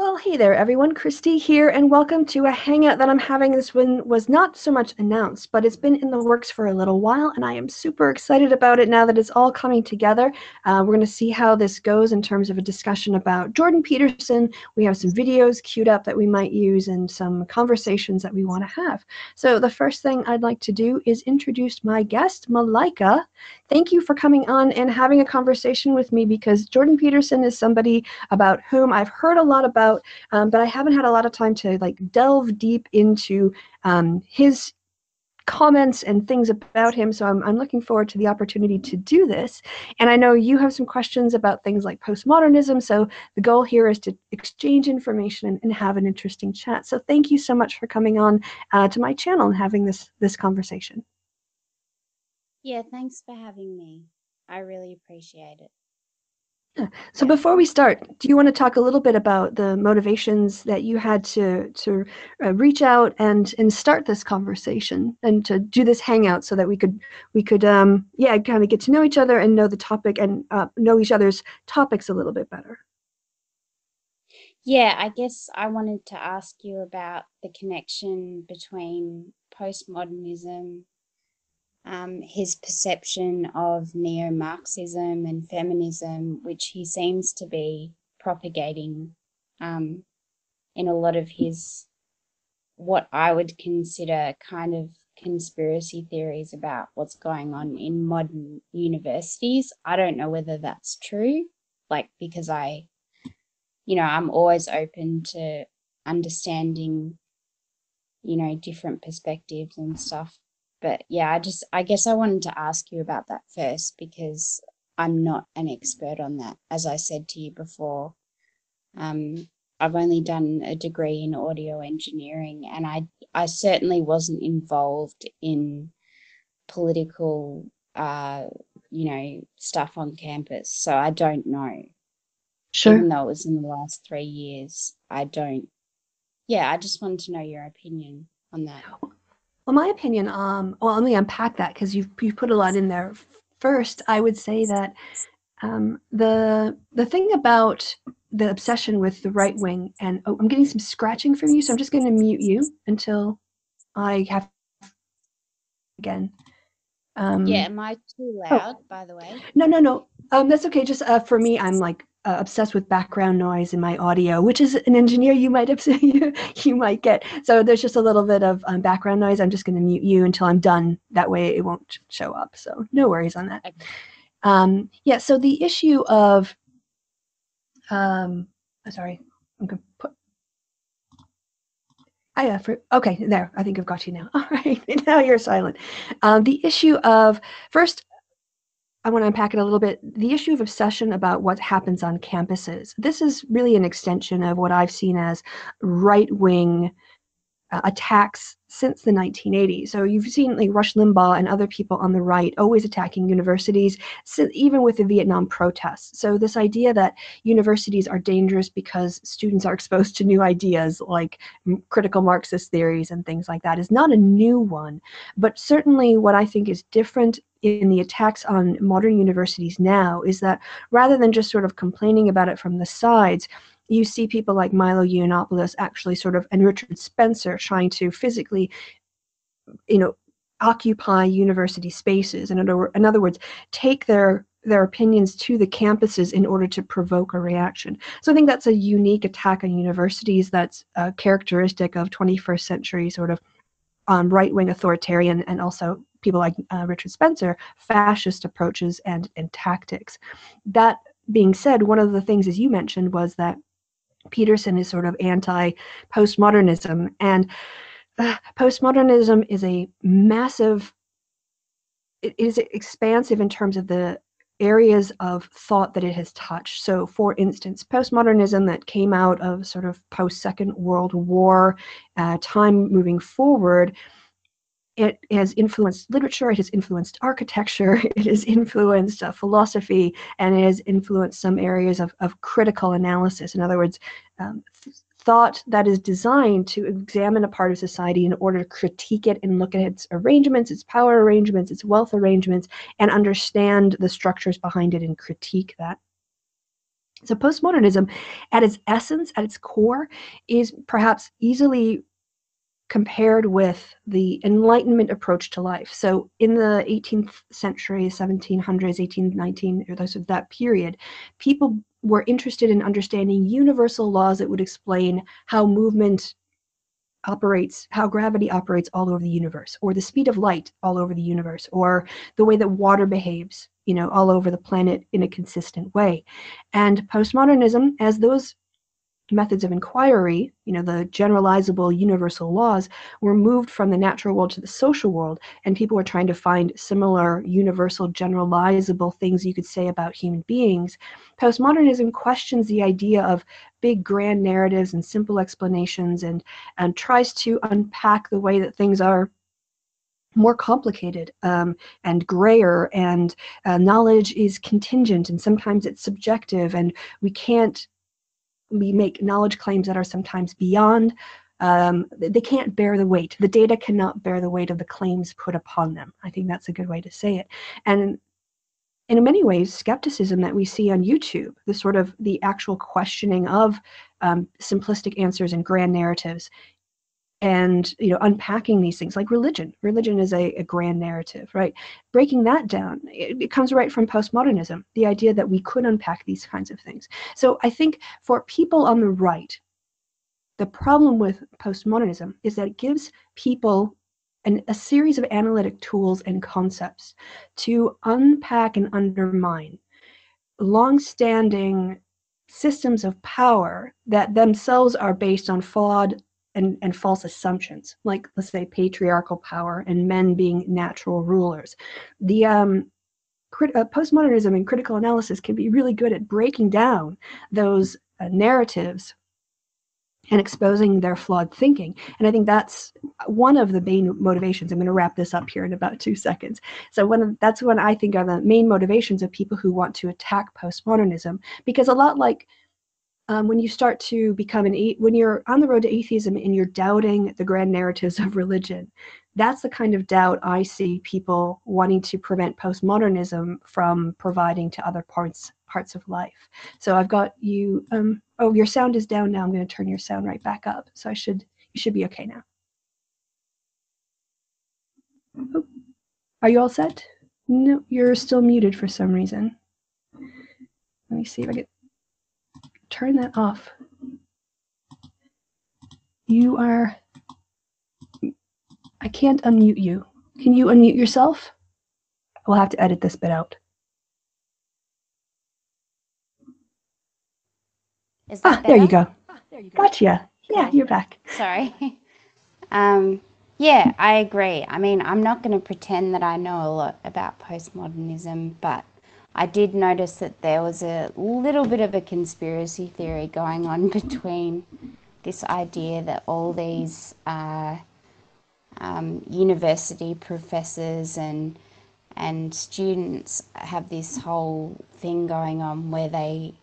Well, hey there, everyone. Kristi here, and welcome to a hangout that I'm having. This one was not so much announced, but it's been in the works for a little while, and I am super excited about it now that it's all coming together. We're going to see how this goes in terms of a discussion about Jordan Peterson. We have some videos queued up that we might use and some conversations that we want to have. So the first thing I'd like to do is introduce my guest, Malika. Thank you for coming on and having a conversation with me, because Jordan Peterson is somebody about whom I've heard a lot about, but I haven't had a lot of time to delve deep into his comments and things about him. So I'm looking forward to the opportunity to do this. And I know you have some questions about things like postmodernism. So the goal here is to exchange information and have an interesting chat. So thank you so much for coming on to my channel and having this conversation. Yeah, thanks for having me. I really appreciate it. So before we start, do you want to talk a little bit about the motivations that you had to reach out and start this conversation and to do this hangout so that we could yeah, kind of get to know each other and know the topic and know each other's topics a little bit better? Yeah, I guess I wanted to ask you about the connection between postmodernism, his perception of neo-Marxism and feminism, which he seems to be propagating in a lot of his, what I would consider kind of conspiracy theories about what's going on in modern universities. I don't know whether that's true, because I'm always open to understanding, different perspectives and stuff. But yeah, I guess I wanted to ask you about that first, because I'm not an expert on that. As I said to you before, I've only done a degree in audio engineering, and I certainly wasn't involved in political, stuff on campus. So I don't know. Sure. Even though it was in the last 3 years, I just wanted to know your opinion on that. Well, my opinion, well, let me unpack that, because you've put a lot in there. First, I would say that the thing about the obsession with the right wing, and I'm getting some scratching from you, so I'm just going to mute you until I have again. Yeah, am I too loud, by the way? No. That's okay. Just for me, I'm obsessed with background noise in my audio, which is an engineer you might have you might get. So there's just a little bit of background noise. I'm just going to mute you until I'm done. That way it won't show up. So no worries on that. Okay. Yeah. So the issue of sorry, I'm going to put. Okay, there. I think I've got you now. All right, now you're silent. The issue of, first, I want to unpack it a little bit. The issue of obsession about what happens on campuses. This is really an extension of what I've seen as right-wing attacks since the 1980s. So you've seen Rush Limbaugh and other people on the right always attacking universities, even with the Vietnam protests. So this idea that universities are dangerous because students are exposed to new ideas like critical Marxist theories and things like that is not a new one. But certainly what I think is different in the attacks on modern universities now is that rather than just sort of complaining about it from the sides, you see people like Milo Yiannopoulos actually and Richard Spencer trying to physically, occupy university spaces. In other words, take their opinions to the campuses in order to provoke a reaction. So I think that's a unique attack on universities that's characteristic of 21st century right-wing authoritarian, and also people like Richard Spencer, fascist approaches and tactics. That being said, one of the things, as you mentioned, was that Peterson is anti-postmodernism, and postmodernism is a massive, it is expansive in terms of the areas of thought that it has touched. So for instance, postmodernism that came out of post-Second World War time moving forward, it has influenced literature, it has influenced architecture, it has influenced philosophy, and it has influenced some areas of critical analysis. In other words, thought that is designed to examine a part of society in order to critique it and look at its arrangements, its power arrangements, its wealth arrangements, and understand the structures behind it and critique that. So postmodernism, at its essence, at its core, is perhaps easily compared with the Enlightenment approach to life. So in the 18th century, 1700s, 1819, or those of that period, people were interested in understanding universal laws that would explain how movement operates, how gravity operates all over the universe, or the speed of light all over the universe, or the way that water behaves, all over the planet in a consistent way. And postmodernism, as those methods of inquiry, the generalizable universal laws, were moved from the natural world to the social world, and people were trying to find similar universal generalizable things you could say about human beings. Postmodernism questions the idea of big grand narratives and simple explanations, and tries to unpack the way that things are more complicated and grayer, and knowledge is contingent, and sometimes it's subjective, and we make knowledge claims that are sometimes beyond, they can't bear the weight. The data cannot bear the weight of the claims put upon them. I think that's a good way to say it. And in many ways, skepticism that we see on YouTube, the actual questioning of simplistic answers and grand narratives, and unpacking these things, like religion is a grand narrative, right? Breaking that down, it comes right from postmodernism, the idea that we could unpack these kinds of things. So I think for people on the right, the problem with postmodernism is that it gives people a series of analytic tools and concepts to unpack and undermine long-standing systems of power that themselves are based on flawed and false assumptions, like, let's say, patriarchal power and men being natural rulers. The postmodernism and critical analysis can be really good at breaking down those narratives and exposing their flawed thinking. And I think that's one of the main motivations. I'm going to wrap this up here in about 2 seconds. So that's when I think are the main motivations of people who want to attack postmodernism, because a lot like when you start to become when you're on the road to atheism and you're doubting the grand narratives of religion, that's the kind of doubt I see people wanting to prevent postmodernism from providing to other parts of life. So I've got you. Oh, your sound is down now. I'm going to turn your sound right back up. So you should be okay now. Oh, are you all set? No, you're still muted for some reason. Let me see if I can turn that off. I can't unmute you. Can you unmute yourself? We'll have to edit this bit out. Is that better? There you go. Gotcha. Yeah, you're back. Sorry. Yeah, I agree. I mean, I'm not going to pretend that I know a lot about postmodernism, but I did notice that there was a little bit of a conspiracy theory going on between this idea that all these university professors and students have this whole thing going on where they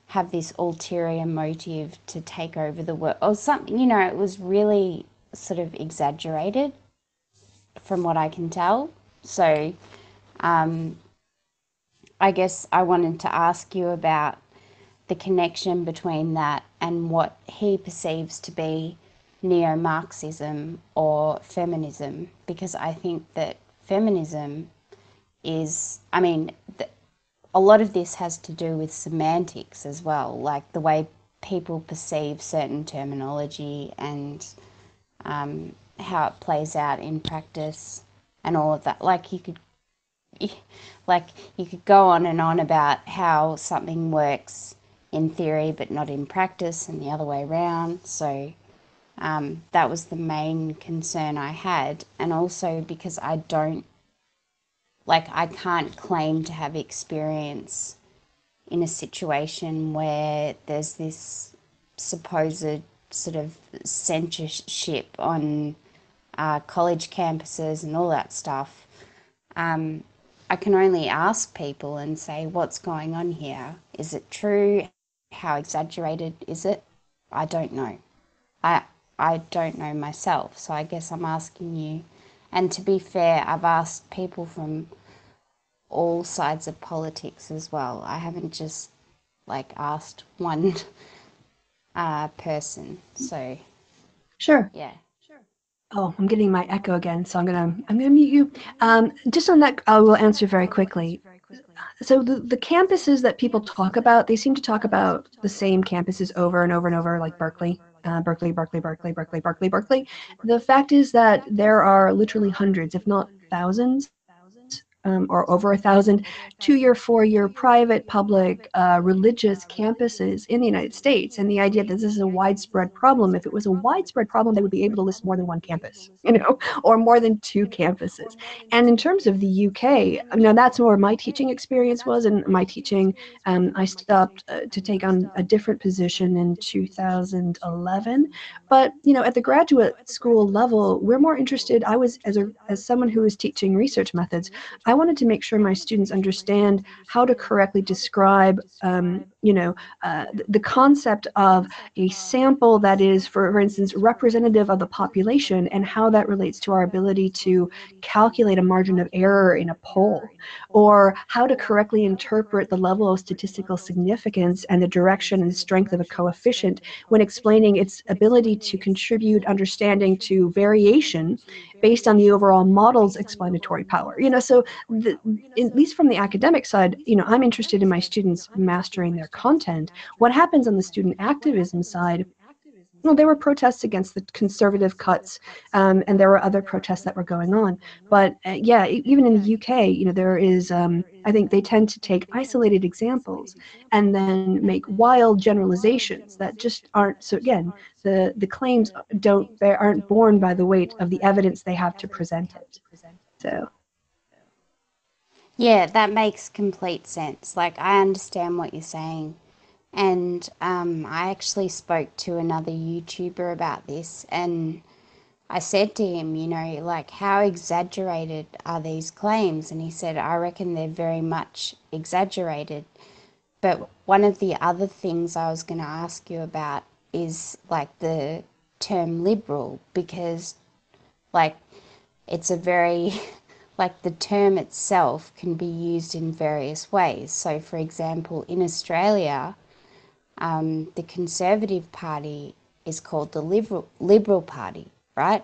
have this ulterior motive to take over the world or something. It was really sort of exaggerated from what I can tell. So I guess I wanted to ask you about the connection between that and what he perceives to be neo-Marxism or feminism, because I think that feminism is, a lot of this has to do with semantics as well, like the way people perceive certain terminology and how it plays out in practice and all of that. Like you could go on and on about how something works in theory but not in practice, and the other way around. So that was the main concern I had. And also because I can't claim to have experience in a situation where there's this supposed sort of censorship on college campuses and all that stuff. I can only ask people and say, what's going on here? Is it true? How exaggerated is it? I don't know. I don't know myself, so I guess I'm asking you. And to be fair, I've asked people from all sides of politics as well. I haven't just like asked one person. So Sure. yeah. Oh, I'm getting my echo again, so I'm gonna mute you. Just on that, I will answer very quickly. So the campuses that people talk about, they seem to talk about the same campuses over and over and over, like Berkeley, Berkeley, Berkeley, Berkeley, Berkeley, Berkeley, Berkeley. The fact is that there are literally hundreds, if not thousands, or over 1,000 two-year, four-year private, public, religious campuses in the United States. And the idea that this is a widespread problem, if it was a widespread problem, they would be able to list more than one campus, or more than two campuses. And in terms of the UK, that's where my teaching experience was. And my teaching, I stopped to take on a different position in 2011. But at the graduate school level, we're more interested. I was as someone who was teaching research methods, I wanted to make sure my students understand how to correctly describe, the concept of a sample that is, for instance, representative of the population, and how that relates to our ability to calculate a margin of error in a poll, or how to correctly interpret the level of statistical significance and the direction and strength of a coefficient when explaining its ability to contribute understanding to variation based on the overall model's explanatory power. So at least from the academic side, I'm interested in my students mastering their content. What happens on the student activism side? Well, there were protests against the conservative cuts, and there were other protests that were going on. But even in the UK, there is, I think they tend to take isolated examples and then make wild generalizations that just aren't. So again, the claims aren't borne by the weight of the evidence they have to present it. So. Yeah, that makes complete sense. Like, I understand what you're saying. And I actually spoke to another YouTuber about this, and I said to him, like, how exaggerated are these claims? And he said, I reckon they're very much exaggerated. But one of the other things I was going to ask you about is like the term liberal, because like it's a very like the term itself can be used in various ways. So for example, in Australia, the Conservative Party is called the Liberal Party, right?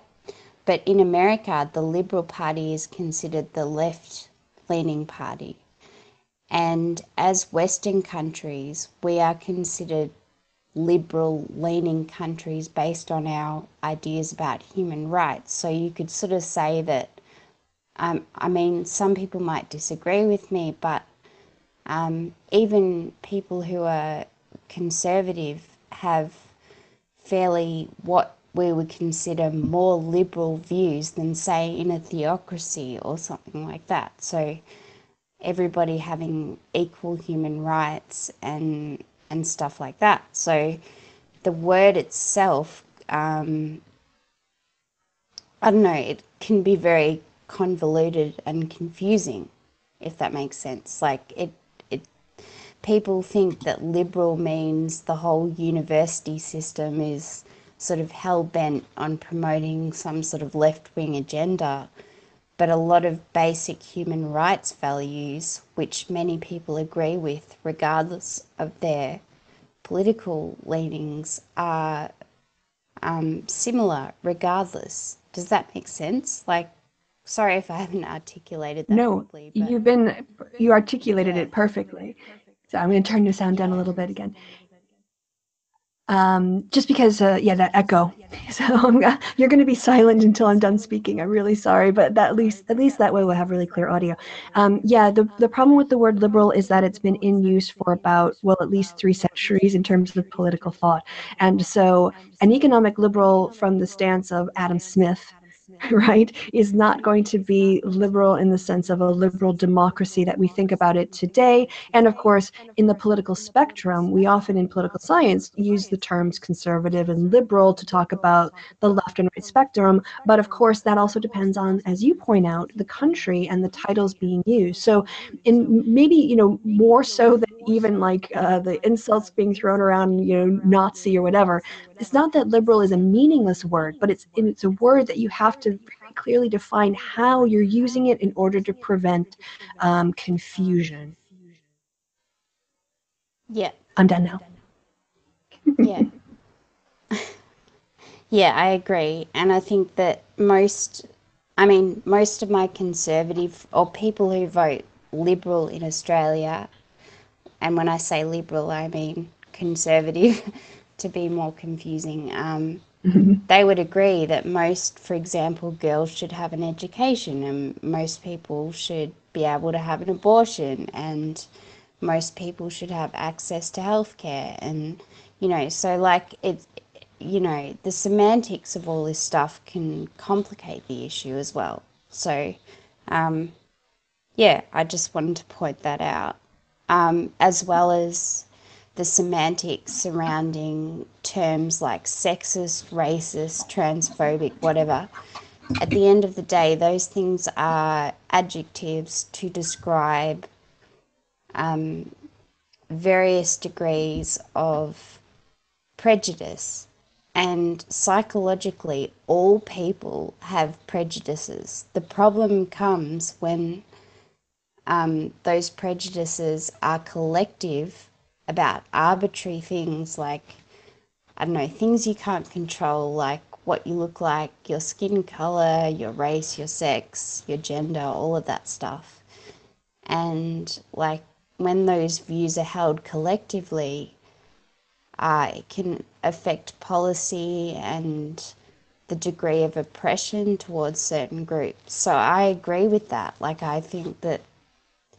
But in America, the Liberal Party is considered the left-leaning party. And as Western countries, we are considered liberal-leaning countries based on our ideas about human rights. So you could sort of say that, some people might disagree with me, but even people who are conservative have fairly what we would consider more liberal views than, say, in a theocracy or something like that. So everybody having equal human rights and stuff like that. So the word itself, I don't know, it can be very convoluted and confusing, if that makes sense. Like it people think that liberal means the whole university system is sort of hell-bent on promoting some sort of left-wing agenda, but a lot of basic human rights values, which many people agree with regardless of their political leanings, are similar regardless. Does that make sense? Like, sorry if I haven't articulated that No, properly, but you articulated yeah. it perfectly. So I'm going to turn the sound down a little bit again. Just because, that echo. So you're going to be silent until I'm done speaking. I'm really sorry, but at least that way we'll have really clear audio. The problem with the word liberal is that it's been in use for about, well, at least 3 centuries in terms of political thought. And so an economic liberal from the stance of Adam Smith, right, is not going to be liberal in the sense of a liberal democracy that we think about it today. And of course, in the political spectrum, we often in political science use the terms conservative and liberal to talk about the left and right spectrum. But of course, that also depends on, as you point out, the country and the titles being used. So in maybe, more so than even like the insults being thrown around, Nazi or whatever, it's not that liberal is a meaningless word, but it's a word that you have to very clearly define how you're using it in order to prevent confusion. Yeah, I'm done now. Yeah. Yeah, I agree. And I think that most of my conservative or people who vote Liberal in Australia, and when I say Liberal, I mean conservative to be more confusing, they would agree that most, for example, girls should have an education and most people should be able to have an abortion and most people should have access to healthcare. And, so like it's, the semantics of all this stuff can complicate the issue as well. So, yeah, I just wanted to point that out, as well as the semantics surrounding terms like sexist, racist, transphobic, whatever. At the end of the day, those things are adjectives to describe various degrees of prejudice. And psychologically, all people have prejudices. The problem comes when those prejudices are collective about arbitrary things like, I don't know, things you can't control, like what you look like, your skin color, your race, your sex, your gender, all of that stuff. And like when those views are held collectively, it can affect policy and the degree of oppression towards certain groups. So I agree with that. Like I think that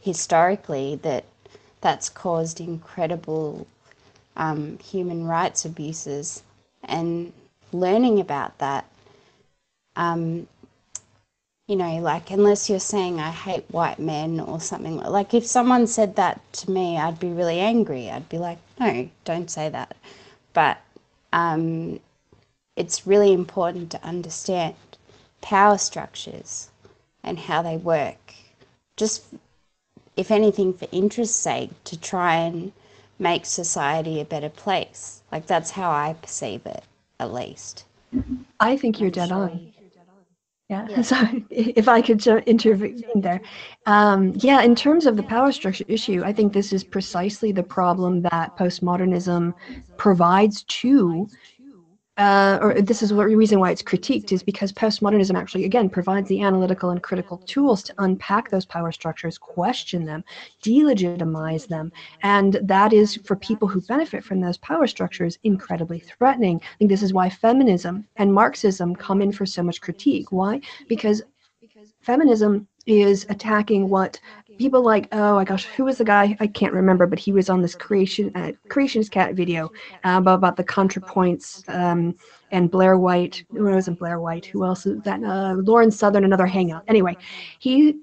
historically that's caused incredible human rights abuses, and learning about that, like unless you're saying I hate white men or something, like if someone said that to me, I'd be really angry. I'd be like, no, don't say that. But it's really important to understand power structures and how they work, just if anything for interest's sake, to try and make society a better place. Like that's how I perceive it, at least. I think you're dead on. Yeah, sorry, if I could intervene there. Yeah, in terms of the power structure issue, I think this is precisely the problem that postmodernism provides to, or this is the reason why it's critiqued, is because postmodernism actually, again, provides the analytical and critical tools to unpack those power structures, question them, delegitimize them. And that is, for people who benefit from those power structures, incredibly threatening. I think this is why feminism and Marxism come in for so much critique. Why? Because feminism is attacking what people like, oh my gosh, who was the guy? I can't remember, but he was on this creationist cat video about the ContraPoints and Blair White. It wasn't Blair White. Who else is that? Lauren Southern, another hangout. Anyway, he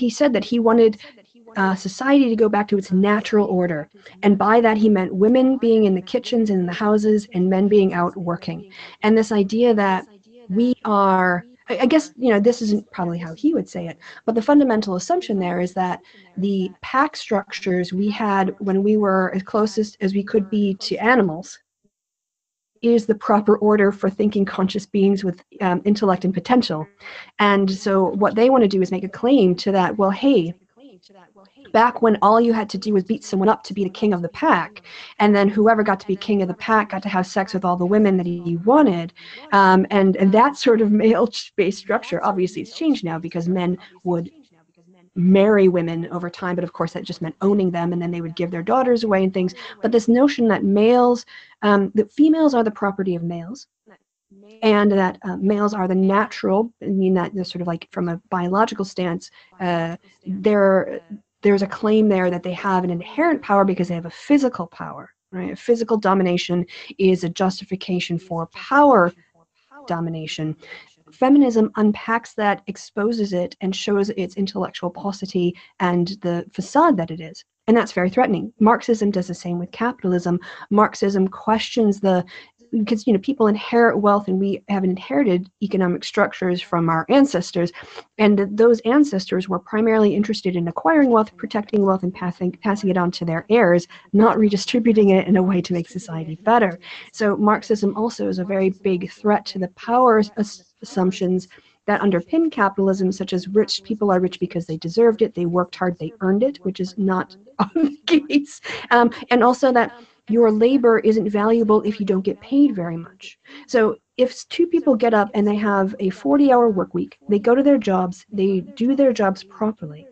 said that he wanted society to go back to its natural order. And by that, he meant women being in the kitchens and in the houses and men being out working. And this idea that we are, I guess, this isn't probably how he would say it, but the fundamental assumption there is that the pack structures we had when we were as closest as we could be to animals is the proper order for thinking conscious beings with intellect and potential. And so what they want to do is make a claim to that, well, hey, back when all you had to do was beat someone up to be the king of the pack, and then whoever got to be king of the pack got to have sex with all the women that he wanted, and that sort of male-based structure, obviously it's changed now because men would marry women over time, but of course that just meant owning them, and then they would give their daughters away and things. But this notion that that females are the property of males, and that males are the natural, I mean that sort of like from a biological stance, there's a claim there that they have an inherent power because they have a physical power, right? Physical domination is a justification for power domination. Feminism unpacks that, exposes it, and shows its intellectual paucity and the facade that it is. And that's very threatening. Marxism does the same with capitalism. Marxism questions because people inherit wealth, and we have inherited economic structures from our ancestors, and those ancestors were primarily interested in acquiring wealth, protecting wealth, and passing it on to their heirs, not redistributing it in a way to make society better. So Marxism also is a very big threat to the power assumptions that underpin capitalism, such as rich people are rich because they deserved it, they worked hard, they earned it, which is not the case. And also that your labor isn't valuable if you don't get paid very much. So if two people get up and they have a 40-hour work week, they go to their jobs, they do their jobs properly.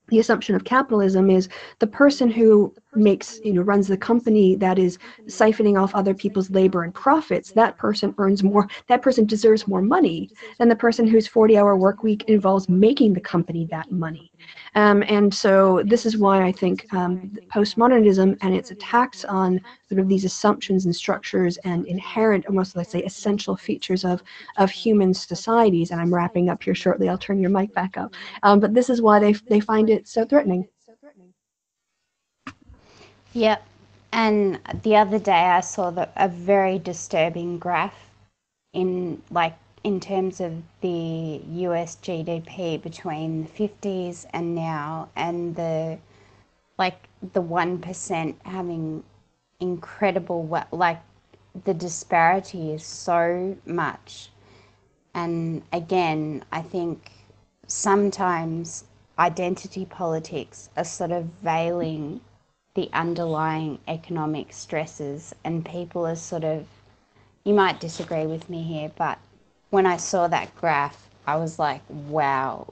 The assumption of capitalism is the person who runs the company that is siphoning off other people's labor and profits, that person earns more, that person deserves more money than the person whose 40-hour work week involves making the company that money. And so this is why I think postmodernism and its attacks on sort of these assumptions and structures and inherent, almost let's say essential features of human societies, and I'm wrapping up here shortly, I'll turn your mic back up, but this is why they find it so threatening. Yep. And the other day I saw a very disturbing graph in terms of the US GDP between the 50s and now, and the 1% having incredible, the disparity is so much. And again, I think sometimes identity politics are sort of veiling the underlying economic stresses, and people are sort of, you might disagree with me here, but when I saw that graph, I was like, wow,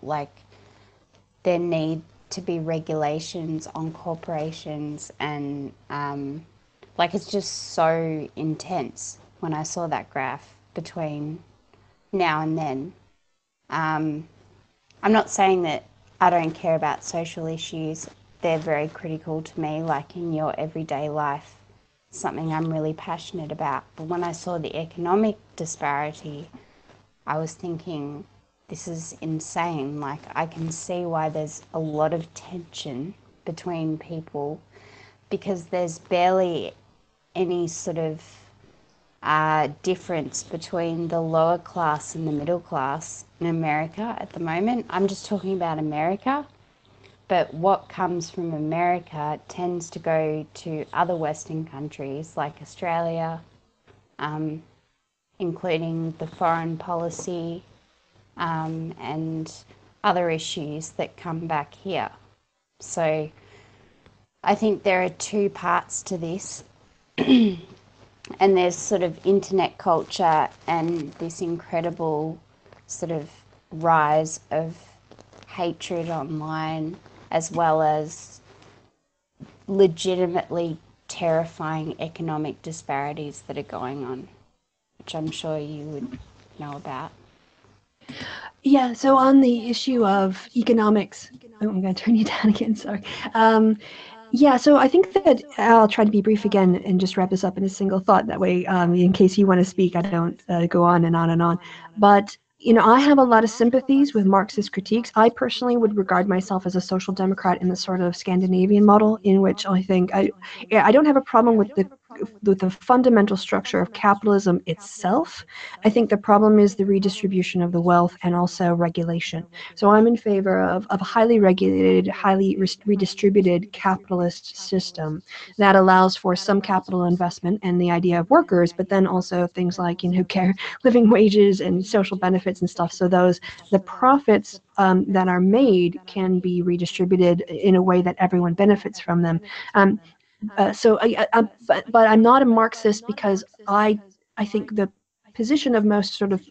there need to be regulations on corporations, and it's just so intense when I saw that graph between now and then. I'm not saying that I don't care about social issues. They're very critical to me, like in your everyday life, something I'm really passionate about. But when I saw the economic disparity, I was thinking, this is insane. I can see why there's a lot of tension between people, because there's barely any sort of difference between the lower class and the middle class in America at the moment. I'm just talking about America. But what comes from America tends to go to other Western countries like Australia, including the foreign policy and other issues that come back here. So I think there are two parts to this. And there's sort of internet culture and this incredible sort of rise of hatred online, as well as legitimately terrifying economic disparities that are going on, which I'm sure you would know about. Yeah, so on the issue of economics, I'm going to turn you down again, sorry. Yeah, so I think that I'll try to be brief again and just wrap this up in a single thought. That way, in case you want to speak, I don't go on and on and on. But I have a lot of sympathies with Marxist critiques. I personally would regard myself as a social democrat in the sort of Scandinavian model, in which I think I don't have a problem with the fundamental structure of capitalism itself. I think the problem is the redistribution of the wealth and also regulation. So I'm in favor of a highly regulated, highly redistributed capitalist system that allows for some capital investment and the idea of workers, but then also things like living wages and social benefits and stuff. So the profits that are made can be redistributed in a way that everyone benefits from them. But I'm not a Marxist, because I think the position of most sort of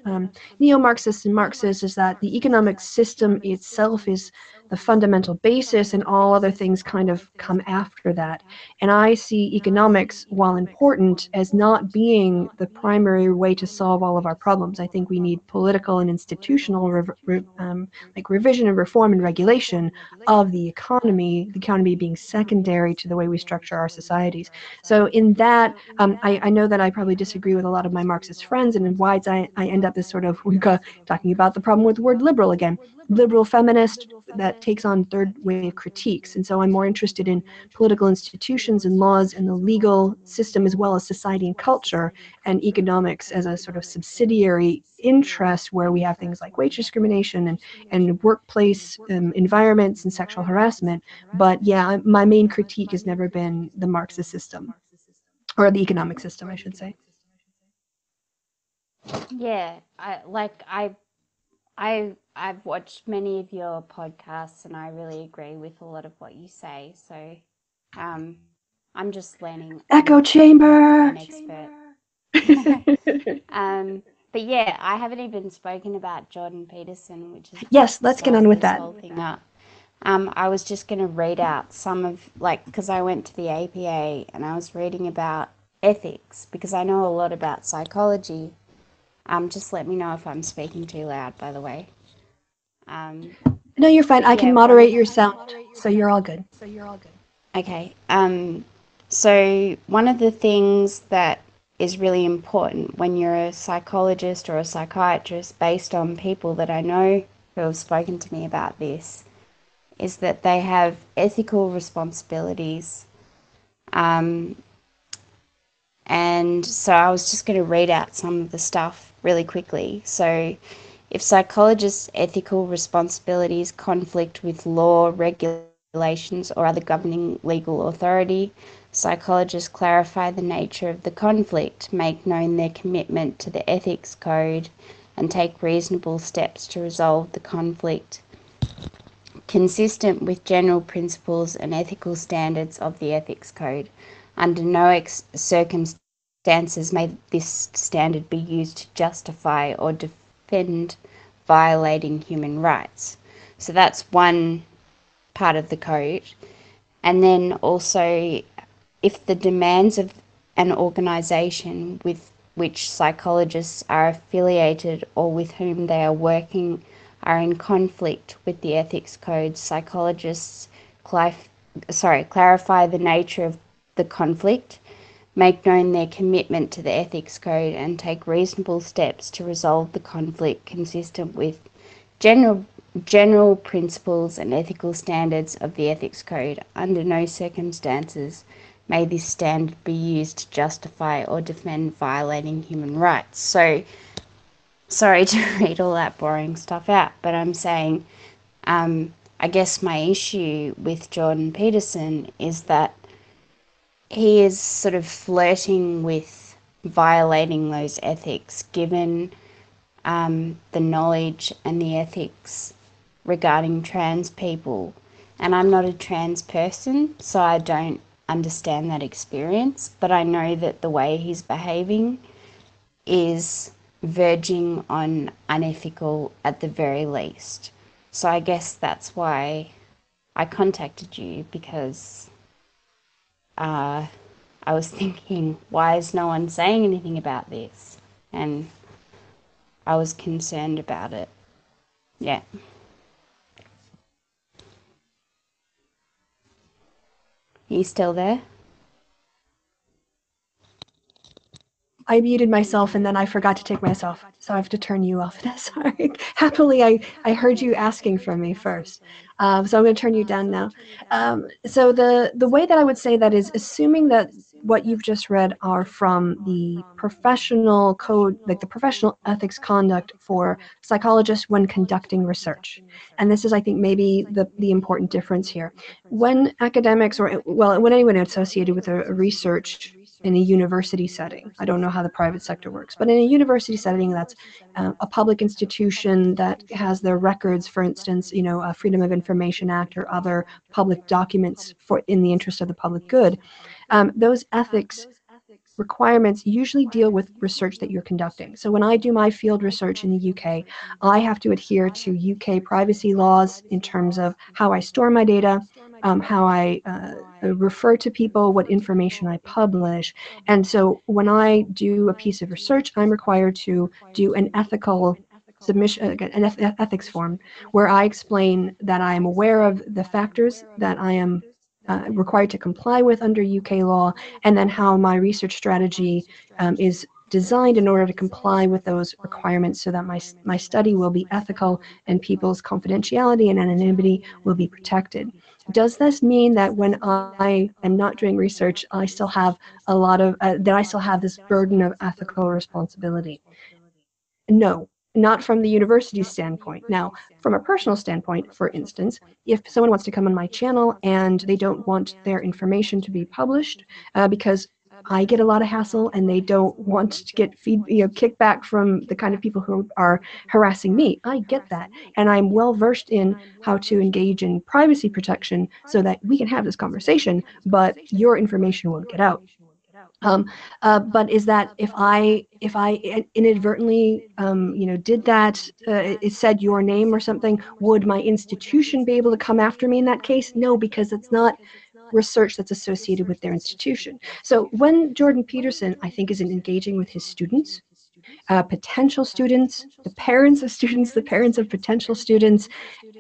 neo-Marxists and Marxists is that the economic system itself is the fundamental basis, and all other things kind of come after that. And I see economics, while important, as not being the primary way to solve all of our problems. I think we need political and institutional revision and reform and regulation of the economy being secondary to the way we structure our societies. So in that, I know that I probably disagree with a lot of my Marxist friends, and in Wides I end up this sort of, talking about the problem with the word liberal again. Liberal feminist that takes on third wave critiques. And so I'm more interested in political institutions and laws and the legal system, as well as society and culture, and economics as a sort of subsidiary interest, where we have things like wage discrimination and workplace environments and sexual harassment. But yeah, my main critique has never been the Marxist system, or the economic system, I should say. Yeah, I I've watched many of your podcasts and I really agree with a lot of what you say. So um, I'm just learning. Echo I'm not chamber. an expert. um, but yeah, I haven't even spoken about Jordan Peterson, which is what Yes, let's get on started with this that. whole thing up. I was just going to read out some of, like, because I went to the APA and I was reading about ethics because I know a lot about psychology. Just let me know if I'm speaking too loud, by the way. Um, No, you're fine. but I can yeah, one moderate of your sound, so you're all good. okay. So one of the things that is really important when you're a psychologist or a psychiatrist, based on people that I know who have spoken to me about this, is that they have ethical responsibilities. Um, and so I was just going to read out some of the stuff really quickly. So, if psychologists' ethical responsibilities conflict with law, regulations, or other governing legal authority, psychologists clarify the nature of the conflict, make known their commitment to the ethics code, and take reasonable steps to resolve the conflict, consistent with general principles and ethical standards of the ethics code. Under no circumstances may this standard be used to justify or defend violating human rights. So that's one part of the code. And then also, if the demands of an organisation with which psychologists are affiliated or with whom they are working are in conflict with the ethics code, psychologists clarify the nature of the conflict, make known their commitment to the ethics code, and take reasonable steps to resolve the conflict consistent with general general principles and ethical standards of the ethics code. Under no circumstances may this standard be used to justify or defend violating human rights. So, sorry to read all that boring stuff out, but I'm saying, I guess my issue with Jordan Peterson is that he is sort of flirting with violating those ethics, given the knowledge and the ethics regarding trans people. And I'm not a trans person, so I don't understand that experience, but I know that the way he's behaving is verging on unethical at the very least. So I guess that's why I contacted you, because I was thinking, why is no one saying anything about this? And I was concerned about it. Yeah. Are you still there? I muted myself and then I forgot to take myself, so I have to turn you off. Sorry. Happily, I heard you asking for me first. So I'm going to turn you down now. So the way that I would say that is assuming that what you've just read are from the professional code, like the professional ethics conduct for psychologists when conducting research. And this is, I think, maybe the important difference here. When academics, or well, when anyone associated with a research in a university setting. I don't know how the private sector works, but in a university setting that's a public institution that has their records, for instance, a Freedom of Information Act or other public documents for in the interest of the public good, those ethics requirements usually deal with research that you're conducting. So when I do my field research in the UK, I have to adhere to UK privacy laws in terms of how I store my data, how I refer to people, what information I publish. And so when I do a piece of research, I'm required to do an ethical submission, an ethics form, where I explain that I am aware of the factors that I am required to comply with under UK law, and then how my research strategy is designed in order to comply with those requirements so that my study will be ethical and people's confidentiality and anonymity will be protected. Does this mean that when I am not doing research, I still have a lot of, that I still have this burden of ethical responsibility? No, not from the university standpoint. Now, from a personal standpoint, for instance, if someone wants to come on my channel and they don't want their information to be published because I get a lot of hassle and they don't want to get kickback from the kind of people who are harassing me. I get that. And I'm well versed in how to engage in privacy protection so that we can have this conversation, but your information won't get out. But is that if I inadvertently did that, it said your name or something, would my institution be able to come after me in that case? No, because it's not research that's associated with their institution. So when Jordan Peterson, I think, is engaging with his students, potential students, the parents of students, the parents of potential students,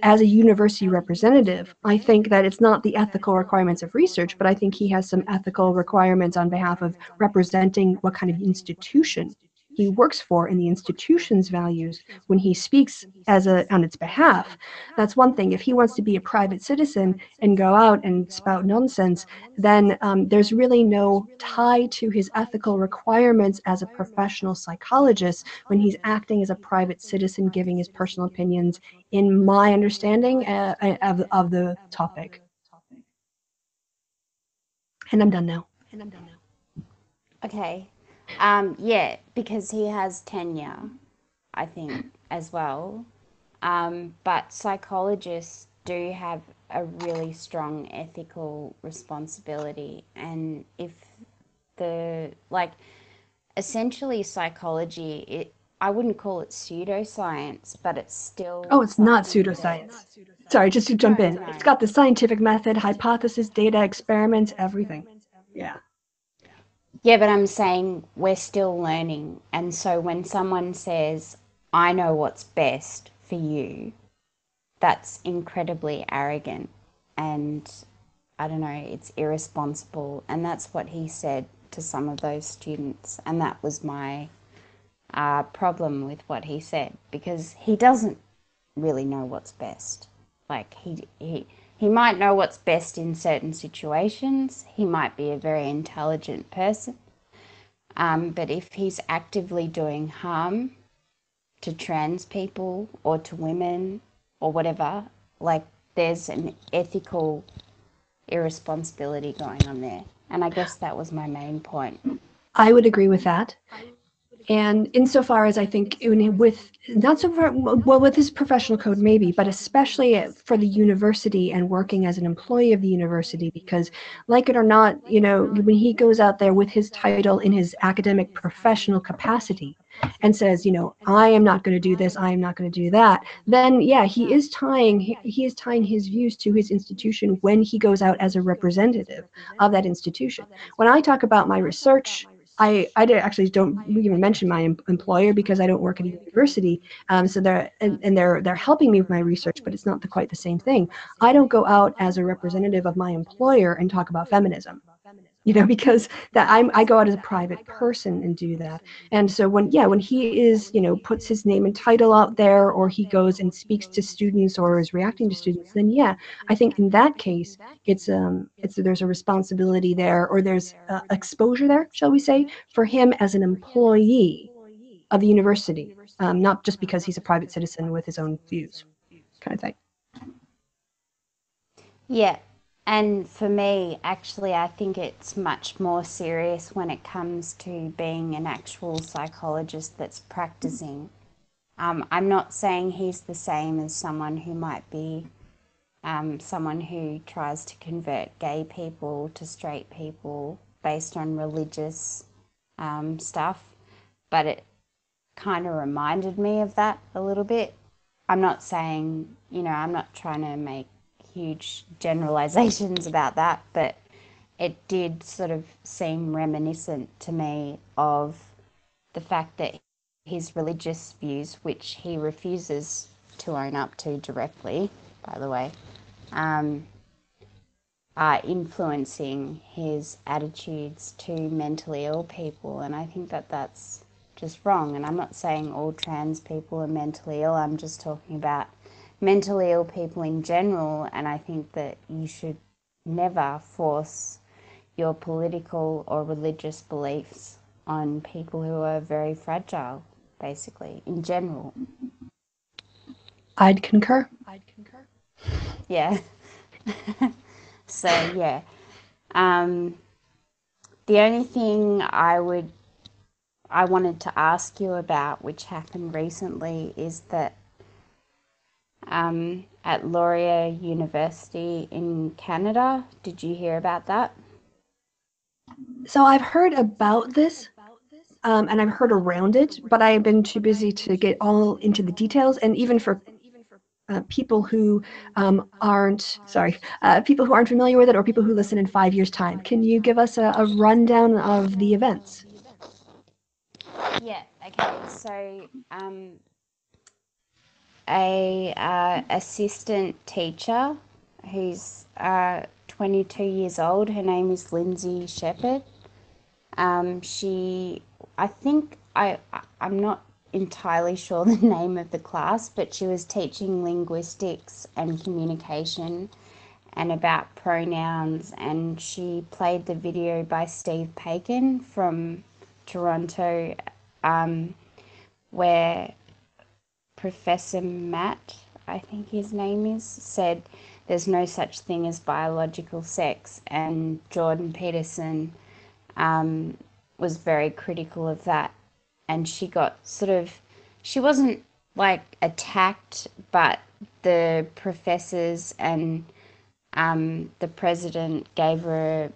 as a university representative, I think that it's not the ethical requirements of research, but I think he has some ethical requirements on behalf of representing what kind of institution he works for and the institution's values when he speaks on its behalf. That's one thing. If he wants to be a private citizen and go out and spout nonsense, then there's really no tie to his ethical requirements as a professional psychologist when he's acting as a private citizen, giving his personal opinions, in my understanding of the topic. And I'm done now. Okay. Yeah, because he has tenure, I think, as well. But psychologists do have a really strong ethical responsibility. And if essentially psychology, I wouldn't call it pseudoscience, but it's still... Oh, it's not pseudoscience. Sorry, just to jump in. No. It's got the scientific method, hypothesis, data, experiments, everything. Yeah. Yeah, but I'm saying we're still learning. And so when someone says, I know what's best for you, that's incredibly arrogant. And I don't know, it's irresponsible. And that's what he said to some of those students. And that was my problem with what he said, because he doesn't really know what's best. Like, he might know what's best in certain situations. He might be a very intelligent person. But if he's actively doing harm to trans people or to women or whatever, like, there's an ethical irresponsibility going on there. And I guess that was my main point. I would agree with that. And insofar as I think with not so far, well, with his professional code maybe, but especially for the university and working as an employee of the university, because like it or not, when he goes out there with his title in his academic professional capacity and says, I am not going to do this, I am not going to do that, then yeah, he is tying his views to his institution when he goes out as a representative of that institution. When I talk about my research, I actually don't even mention my employer because I don't work at a university. So they're helping me with my research, but it's not quite the same thing. I don't go out as a representative of my employer and talk about feminism, because I go out as a private person and do that. And so when he is, puts his name and title out there, or he goes and speaks to students or is reacting to students, then yeah, I think in that case, there's a responsibility there, or there's exposure there, shall we say, for him as an employee of the university, not just because he's a private citizen with his own views, kind of thing. Yeah. And for me, actually, I think it's much more serious when it comes to being an actual psychologist that's practicing. I'm not saying he's the same as someone who might be someone who tries to convert gay people to straight people based on religious stuff, but it kind of reminded me of that a little bit. I'm not saying, I'm not trying to make huge generalizations about that, but it did sort of seem reminiscent to me of the fact that his religious views, which he refuses to own up to directly, by the way, are influencing his attitudes to mentally ill people. And I think that that's just wrong. And I'm not saying all trans people are mentally ill. I'm just talking about mentally ill people in general, and I think that you should never force your political or religious beliefs on people who are very fragile, basically, in general. I'd concur. Yeah. So, yeah. The only thing I wanted to ask you about, which happened recently, is that at Laurier University in Canada, did you hear about that? So I've heard about this, and I've heard around it, but I have been too busy to get all into the details. And even for people who people who aren't familiar with it, or people who listen in 5 years' time, can you give us a rundown of the events? Yeah, okay. So, a assistant teacher who's 22 years old, her name is Lindsay Shepherd. She, I think, I'm not entirely sure the name of the class, but she was teaching linguistics and communication and about pronouns, and she played the video by Steve Pagan from Toronto, where Professor Matt, I think his name is, said there's no such thing as biological sex, and Jordan Peterson was very critical of that. And she got she wasn't like attacked, but the professors and the president gave her,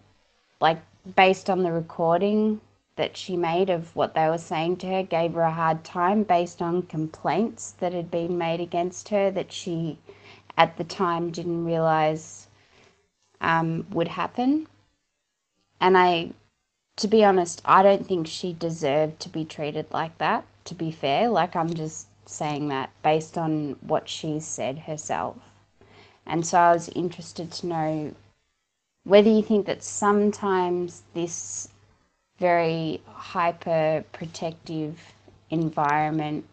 like, based on the recording that she made of what they were saying to her, gave her a hard time based on complaints that had been made against her that she at the time didn't realize would happen. And to be honest, I don't think she deserved to be treated like that, to be fair. Like, I'm just saying that based on what she said herself. And so I was interested to know whether you think that sometimes this very hyper protective environment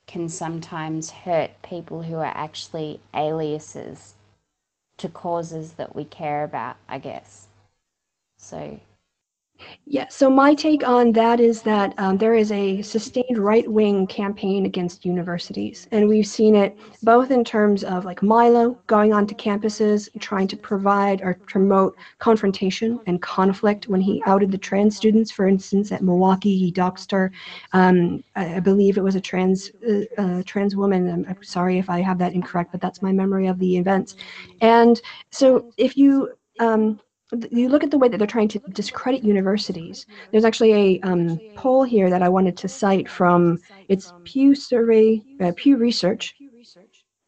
can sometimes hurt people who are actually aliases to causes that we care about, I guess. So, Yeah, so my take on that is that there is a sustained right-wing campaign against universities, and we've seen it both in terms of like Milo going onto campuses, trying to provide or promote confrontation and conflict. When he outed the trans students, for instance, at Milwaukee, he doxed her. I believe it was a trans woman. I'm sorry if I have that incorrect, but that's my memory of the events. And so if you look at the way that they're trying to discredit universities. There's actually a poll here that I wanted to cite from its Pew Research,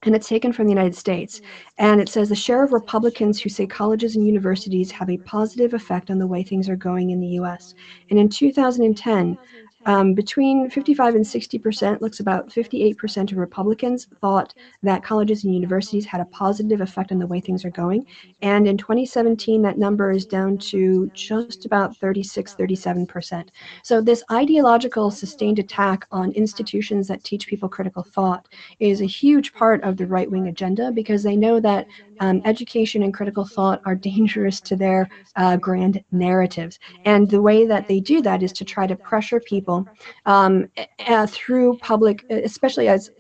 and it's taken from the United States. And it says the share of Republicans who say colleges and universities have a positive effect on the way things are going in the U.S. And in 2010, between 55 and 60%, looks about 58% of Republicans thought that colleges and universities had a positive effect on the way things are going. And in 2017, that number is down to just about 36, 37%. So this ideological sustained attack on institutions that teach people critical thought is a huge part of the right-wing agenda, because they know that education and critical thought are dangerous to their grand narratives. And the way that they do that is to try to pressure people through public, especially as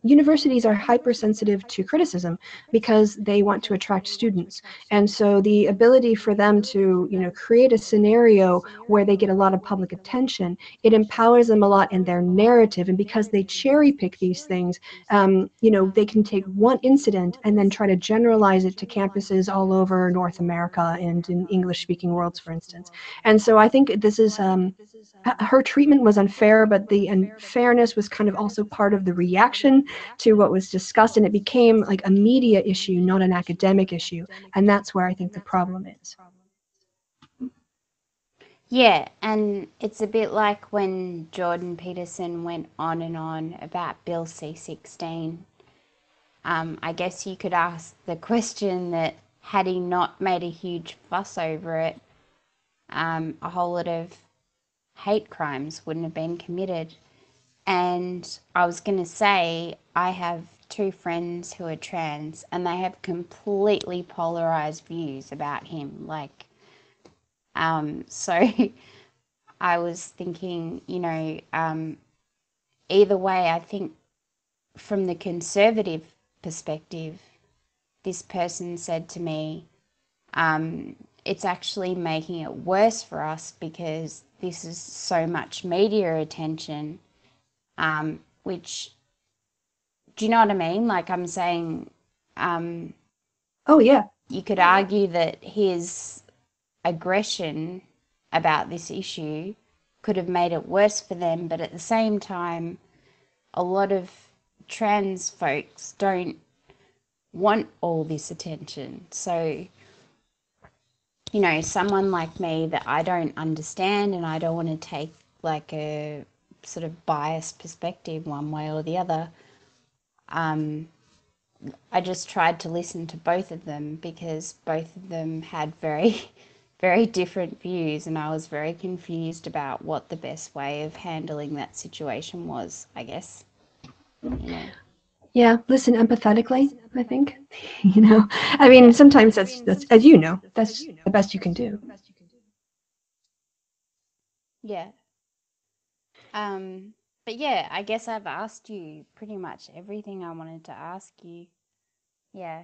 universities are hypersensitive to criticism because they want to attract students. And so the ability for them to, create a scenario where they get a lot of public attention, it empowers them a lot in their narrative. And because they cherry pick these things, they can take one incident and then try to generalize it to campuses all over North America and in English-speaking worlds, for instance. And so I think this is her treatment was unfair, but the unfairness was kind of also part of the reaction to what was discussed, and it became like a media issue, not an academic issue. And that's where I think the problem is. yeah, and it's a bit like when Jordan Peterson went on and on about Bill C-16. I guess you could ask the question that had he not made a huge fuss over it, a whole lot of hate crimes wouldn't have been committed. And I was going to say, I have two friends who are trans, and they have completely polarized views about him. Like, so I was thinking, either way, I think from the conservative perspective, this person said to me, it's actually making it worse for us because this is so much media attention, which, do you know what I mean? Like I'm saying, Oh, yeah. you could argue that his aggression about this issue could have made it worse for them, but at the same time, a lot of trans folks don't want all this attention. So, you know, someone like me that I don't understand and I don't want to take like a sort of biased perspective one way or the other, I just tried to listen to both of them because both of them had very, very different views, and I was very confused about what the best way of handling that situation was, I guess. You know. Yeah, listen empathetically, I think. You know, I mean, sometimes that's, as you know, that's the best you can do. Yeah. But yeah, I guess I've asked you pretty much everything I wanted to ask you. Yeah.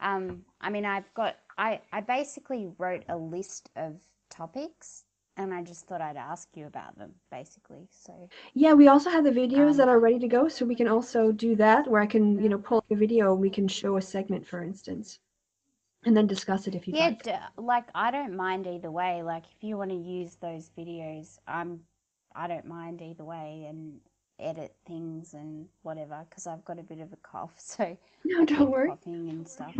I mean, I basically wrote a list of topics and I just thought I'd ask you about them, basically. So, Yeah, we also have the videos that are ready to go, so we can also do that, where I can, you know, pull up a video and we can show a segment, for instance, and then discuss it if you'd like. like I don't mind either way. Like if you want to use those videos, I don't mind either way and edit things and whatever because I've got a bit of a cough, so No, I don't keep worry. coughing and stuff.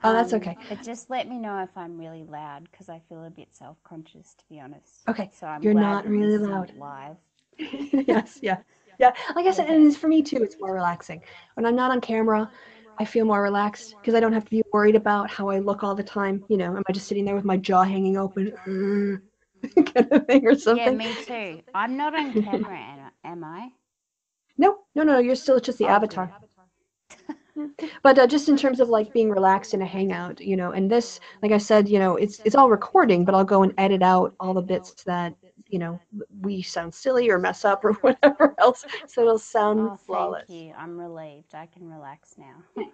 Oh, that's okay. But just let me know if I'm really loud because I feel a bit self-conscious, to be honest. Okay, So I'm you're glad not that really this loud. isn't live. Yes, yeah. Yeah, like I said, and it's for me too, it's more relaxing. When I'm not on camera, I feel more relaxed because I don't have to be worried about how I look all the time. You know, am I just sitting there with my jaw hanging open, kind of thing or Yeah, something? me too. I'm not on camera, am I? No, you're still just the Oh, good. avatar. But just in terms of like being relaxed in a hangout, you know, and this, like I said, you know, it's all recording, but I'll go and edit out all the bits that, you know, we sound silly or mess up or whatever else, so it'll sound Oh, flawless. thank you. I'm relieved. I can relax now.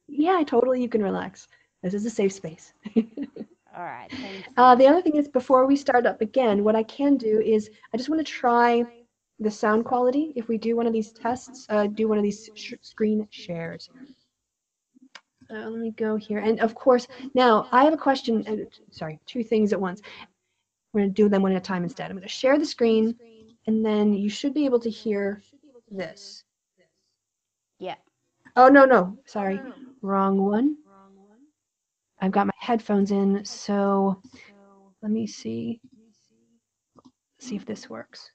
Yeah, totally, you can relax. This is a safe space. All right, thank you. The other thing is, before we start up again, what I can do is I just want to try the sound quality if we do one of these tests, do one of these screen shares. Let me go here. And of course, now I have a question. Sorry, two things at once. We're going to do them one at a time instead. I'm going to share the screen, and then you should be able to hear this. Yeah. Oh, no. Sorry. Wrong one. I've got my headphones in, so let me see. See if this works.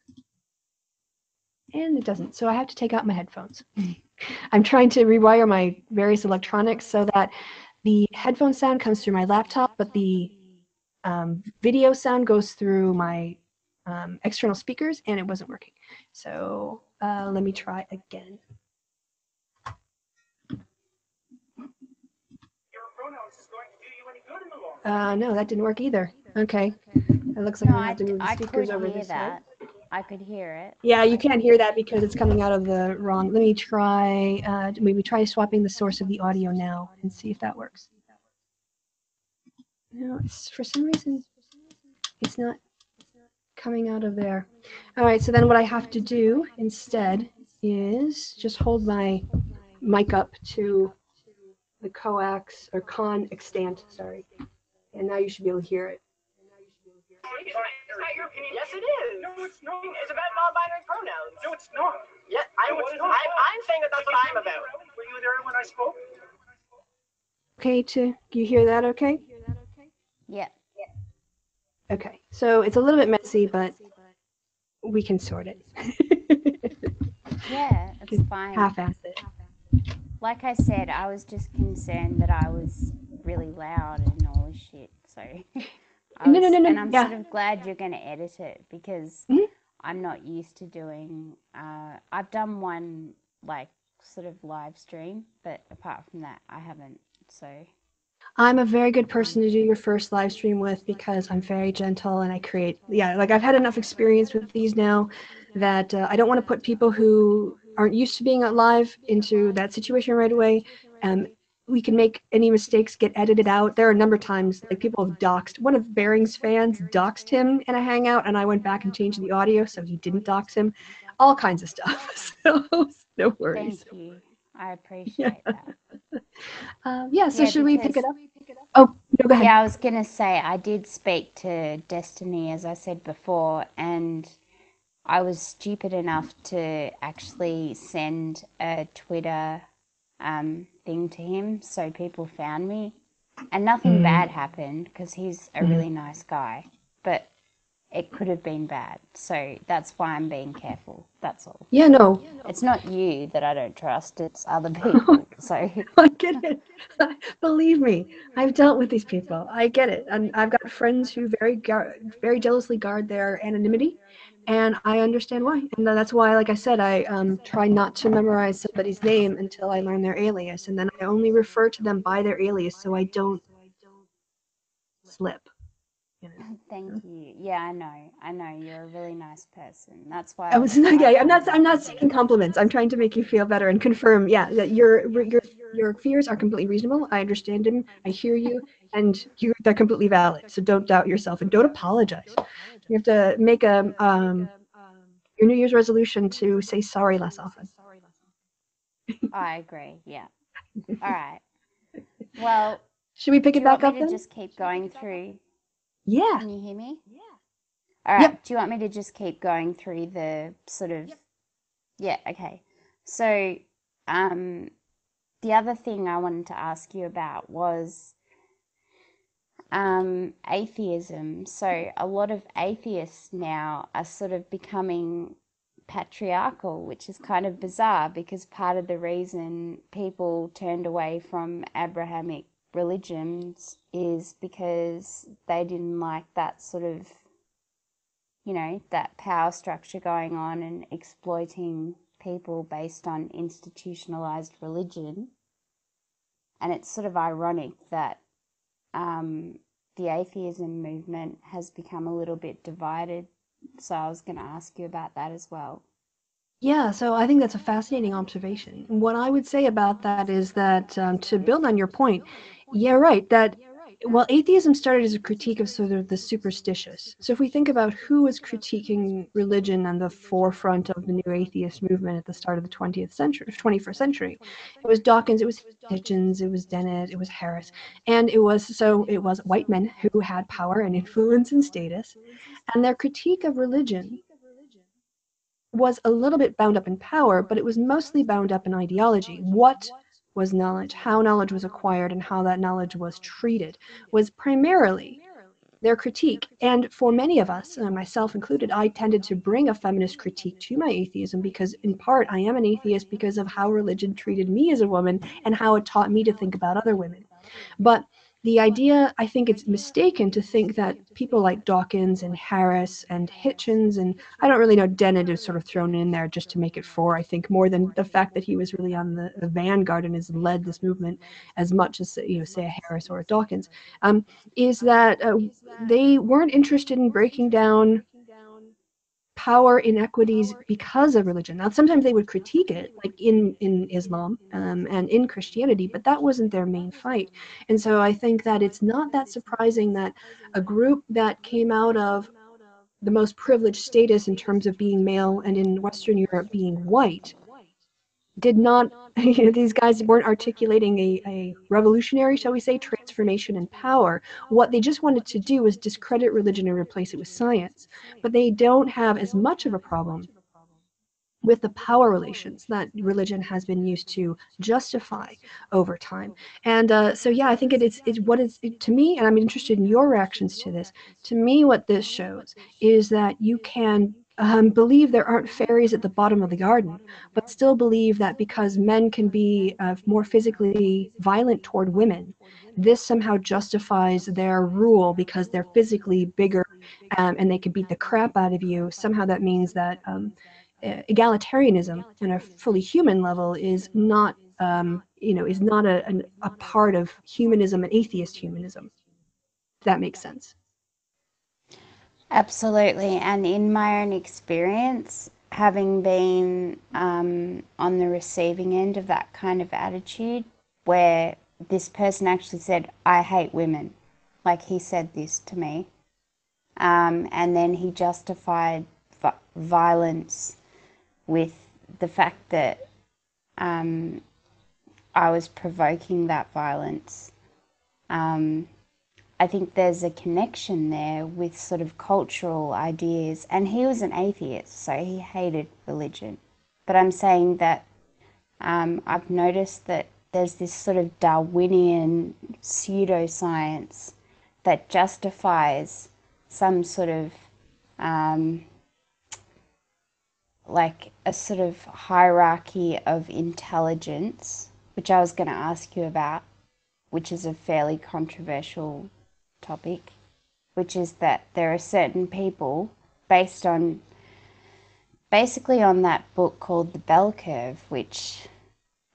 And it doesn't, so I have to take out my headphones. I'm trying to rewire my various electronics so that the headphone sound comes through my laptop, but the video sound goes through my external speakers, and it wasn't working. So let me try again. No, that didn't work either. Okay, it looks like I'm gonna have to move the speakers over this way. I could hear it. Yeah, you can't hear that because it's coming out of the wrong. Let me try, maybe try swapping the source of the audio now and see if that works. No, for some reason, it's not coming out of there. All right, so then what I have to do instead is just hold my mic up to the coax or con extant, sorry. And now you should be able to hear it. It's not your opinion. Yes, it is. No, it's not. It's about non-binary pronouns. No, it's not. Yeah, I'm saying that that's what I'm about. Were you there when I spoke? Okay, you hear that okay? Yeah. Okay, so it's a little bit messy, but we can sort it. Yeah, it's fine. Half-ass it. Like I said, I was just concerned that I was really loud and all this shit. So No. And I'm sort of glad you're going to edit it because I'm not used to doing. I've done one like sort of live stream, but apart from that, I haven't. So I'm a very good person to do your first live stream with because I'm very gentle and I create. Yeah, like I've had enough experience with these now that I don't want to put people who aren't used to being live into that situation right away. we can make any mistakes get edited out. There are a number of times like people have doxed. One of Bering's fans doxed him in a hangout, and I went back and changed the audio so he didn't dox him. All kinds of stuff. So no worries. Thank you. I appreciate that. So should we pick it because- up? Oh, no, go ahead. Yeah, I was going to say, I did speak to Destiny, as I said before, and I was stupid enough to actually send a Twitter thing to him so people found me. And nothing bad happened because he's a really nice guy, but it could have been bad. So that's why I'm being careful. That's all. Yeah, no. It's not you that I don't trust, it's other people. So I get it. Believe me, I've dealt with these people. I get it. And I've got friends who very jealously guard their anonymity. And I understand why. And that's why, like I said, I try not to memorize somebody's name until I learn their alias. And then I only refer to them by their alias so I don't slip. You know? thank you. Yeah, I know you're a really nice person. That's why I'm not seeking compliments. I'm trying to make you feel better and confirm, that your fears are completely reasonable. I understand them. I hear you, and they're completely valid. So don't doubt yourself and don't apologize. You have to make your New Year's resolution to say sorry less often. I agree. Yeah. All right. Well, should we pick it back up then? then? Just keep going through. Yeah. Can you hear me? Yeah. All right. Yep. Do you want me to just keep going through the sort of? Yep. Yeah. Okay. So, the other thing I wanted to ask you about was atheism. So a lot of atheists now are sort of becoming patriarchal, which is kind of bizarre because part of the reason people turned away from Abrahamic religions is because they didn't like that sort of, that power structure going on and exploiting people based on institutionalized religion. And it's sort of ironic that the atheism movement has become a little bit divided. So I was going to ask you about that as well. Yeah, so I think that's a fascinating observation. What I would say about that is that to build on your point, that atheism started as a critique of sort of the superstitious. So if we think about who was critiquing religion on the forefront of the new atheist movement at the start of the 21st century, it was Dawkins, it was Hitchens, it was Dennett, it was Harris, and it was white men who had power and influence and status, and their critique of religion was a little bit bound up in power, but it was mostly bound up in ideology. What was knowledge, how knowledge was acquired, and how that knowledge was treated was primarily their critique. And for many of us, myself included, I tended to bring a feminist critique to my atheism because in part I am an atheist because of how religion treated me as a woman and how it taught me to think about other women. But the idea, I think it's mistaken to think that people like Dawkins and Harris and Hitchens, and I don't really know, Dennett is sort of thrown in there just to make it I think, more than the fact that he was really on the vanguard and has led this movement as much as, say a Harris or a Dawkins, is that they weren't interested in breaking down power inequities because of religion. Now, sometimes they would critique it, like in Islam and in Christianity, but that wasn't their main fight. And so I think that it's not that surprising that a group that came out of the most privileged status in terms of being male and in Western Europe being white did not, these guys weren't articulating a revolutionary, shall we say, transformation in power. What they just wanted to do was discredit religion and replace it with science. But they don't have as much of a problem with the power relations that religion has been used to justify over time. And I think to me, and I'm interested in your reactions to this, to me what this shows is that you can believe there aren't fairies at the bottom of the garden, but still believe that because men can be more physically violent toward women, this somehow justifies their rule because they're physically bigger and they can beat the crap out of you. Somehow that means that egalitarianism on a fully human level is not, is not a part of humanism and atheist humanism. If that makes sense. Absolutely. And in my own experience, having been on the receiving end of that kind of attitude, where this person actually said, "I hate women." Like, he said this to me. And then he justified violence with the fact that I was provoking that violence. I think there's a connection there with sort of cultural ideas. And he was an atheist, so he hated religion. But I'm saying that I've noticed that there's this sort of Darwinian pseudoscience that justifies some sort of like a sort of hierarchy of intelligence, which I was going to ask you about, which is a fairly controversial topic, which is that there are certain people based on basically on that book called The Bell Curve, which